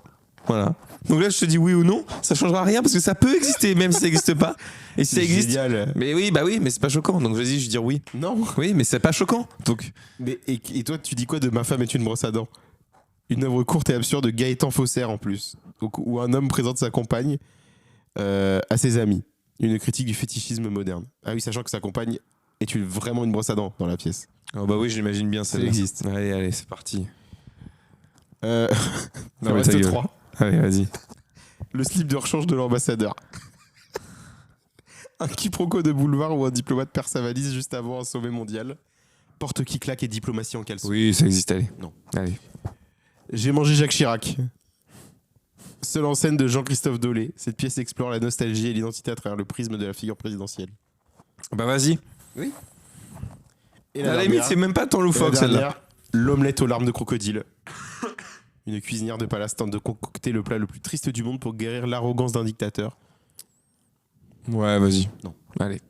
Voilà. Donc là, je te dis oui ou non, ça changera rien parce que ça peut exister, même si ça n'existe pas. Et si ça existe. Génial. Mais oui, bah oui, mais c'est pas choquant. Donc vas-y, je vais dire oui. Non. Oui, mais c'est pas choquant. Donc. Mais, et toi, tu dis quoi de Ma femme est une brosse à dents? Une œuvre courte et absurde de Gaëtan Faussaire en plus, où un homme présente sa compagne à ses amis. Une critique du fétichisme moderne. Ah oui, sachant que sa compagne est vraiment une brosse à dents dans la pièce. Oh bah oui, j'imagine bien ça. existe. Allez, c'est parti. Non, mais reste ta gueule. 3. Allez, vas-y. Le slip de rechange de l'ambassadeur. Un quiproquo de boulevard où un diplomate perd sa valise juste avant un sommet mondial. Porte qui claque et diplomatie en caleçon. Oui, ça existe, allez. Non. Allez. J'ai mangé Jacques Chirac. Seule en scène de Jean-Christophe Dolé, cette pièce explore la nostalgie et l'identité à travers le prisme de la figure présidentielle. Bah vas-y. Oui. Et À la limite, c'est même pas tant loufoque celle-là. L'omelette aux larmes de crocodile. Une cuisinière de palace tente de concocter le plat le plus triste du monde pour guérir l'arrogance d'un dictateur. Ouais, vas-y. Non. Allez.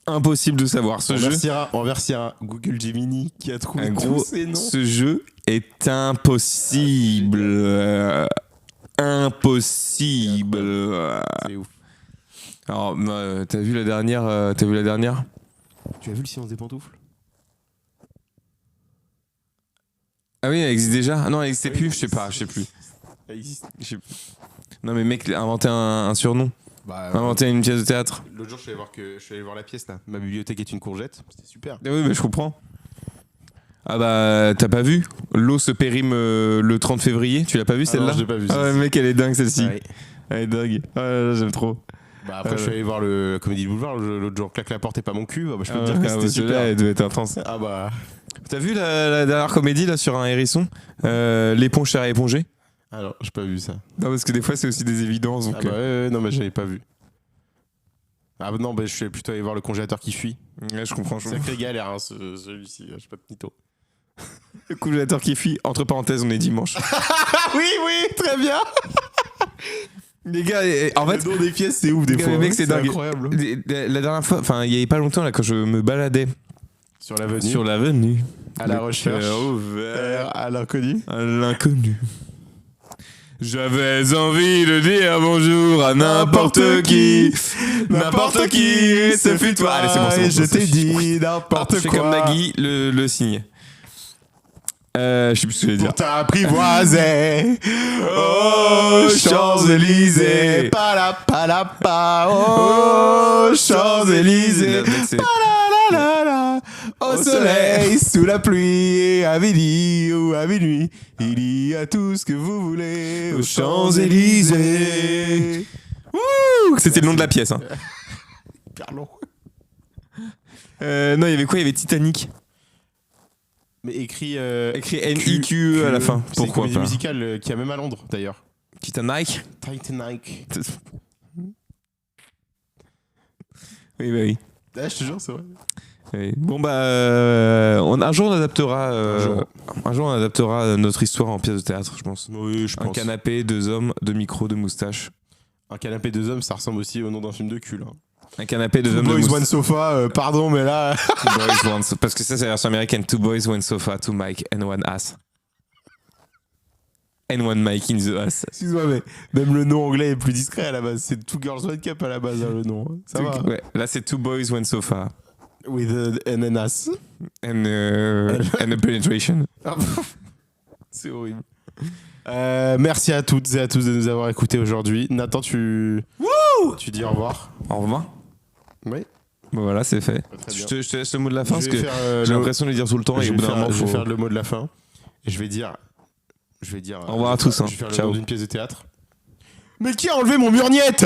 Impossible de savoir ce jeu. On remerciera Google Gemini qui a trouvé Un tous gros, ces noms. ce jeu est impossible. Impossible. C'est ouf. Alors, t'as vu la dernière Tu Tu as vu le silence des pantoufles? Ah oui, elle existe déjà. Ah non, elle existait Oui, plus. Je sais pas, je sais plus. Ça existe. Non mais mec, inventer un surnom, Bah, inventer une pièce de théâtre. l'autre jour, je suis allé voir la pièce là. Ma bibliothèque est une courgette. C'était super. Ah oui, mais je comprends. Ah bah, t'as pas vu? L'eau se périme le 30 février. Tu l'as pas vu celle-là? non, j'ai pas vu, Ah ouais, celle-ci. mec, elle est dingue celle-ci. Ouais. Elle est dingue. Ah là là, j'aime trop. Bah après, je suis allé voir la Comédie du Boulevard. L'autre jour, claque la porte et pas mon cul. Bah, je peux te Ah dire que ouais, c'était bah, celle-là, super. elle devait être intense. Ah bah. T'as vu la dernière comédie là sur un hérisson? L'éponge chère à éponger? Alors, j'ai pas vu ça. Non, parce que des fois c'est aussi des évidences. Donc, Ah bah ouais, non, mais j'avais pas vu. Ah bah non, bah, je suis plutôt allé voir le congélateur qui fuit. ouais, je comprends. Sacré galère, hein, celui-ci. Je sais pas de mytho. Le congélateur qui fuit. Entre parenthèses, on est dimanche. Ah oui, oui, très bien. Les gars, en fait, Le nom des pièces, c'est ouf des Les fois. mecs, hein, c'est dingue. incroyable. La dernière fois, enfin, il y avait pas longtemps là quand je me baladais Sur l'avenue. Sur l'avenue. À la Le recherche. cœur ouvert. À l'inconnu. À l'inconnu. J'avais envie de dire bonjour à n'importe qui. N'importe qui, ce fut toi. Allez, c'est bon, Et je c'est t'ai bon. dit n'importe Je fais quoi. comme Nagui, le signe. Je sais plus ce que je vais dire. Pour t'apprivoiser aux Champs-Élysées. Pa aux Champs-Élysées. Pa-la-la-la-la. Au soleil, sous la pluie, et à midi ou à minuit, il y a tout ce que vous voulez aux Champs-Élysées. Ouh, c'était le nom de la pièce. Hein. Hyper long. Non, il y avait quoi? Il y avait Titanic. Mais écrit N-I-Q-E à la fin. C'est une Pourquoi comédie pas? musicale qui a même à Londres d'ailleurs. Titanic. Titanic. Oui, bah oui. Ah, je te jure, c'est vrai. Oui. Bon bah, un jour on adaptera. Un jour on adaptera notre histoire en pièce de théâtre, je pense. Oui, je Un pense. canapé, 2 hommes, 2 micros, 2 moustaches. Un canapé deux hommes, ça ressemble aussi au nom d'un film de cul. Là. Un canapé, 2 Two hommes, 2 boys, moustaches. one sofa, pardon, mais là. Two boys, one sofa. Parce que ça c'est la version américaine. 2 boys, 1 sofa, 2 mic and 1 ass. And 1 mic in the ass. Excuse-moi, mais même le nom anglais est plus discret à la base. C'est Two Girls One Cup à la base, hein, le nom. Ça va. Ouais, là c'est 2 boys, 1 sofa. With an ass. And a penetration. C'est horrible. Merci à toutes et à tous de nous avoir écoutés aujourd'hui. Nathan, tu dis au revoir. Au revoir. Oui. Bon voilà, c'est fait. Très Je bien. te laisse le mot de la fin parce Je que vais faire, j'ai le- l'impression de le dire tout le temps et je au vais bout d'un faire- moment je vais faut... faire le mot de la fin. Et je vais dire. Au revoir à tous, hein. Je vais faire le Ciao. nom d'une pièce de théâtre. Mais qui a enlevé mon murniette ?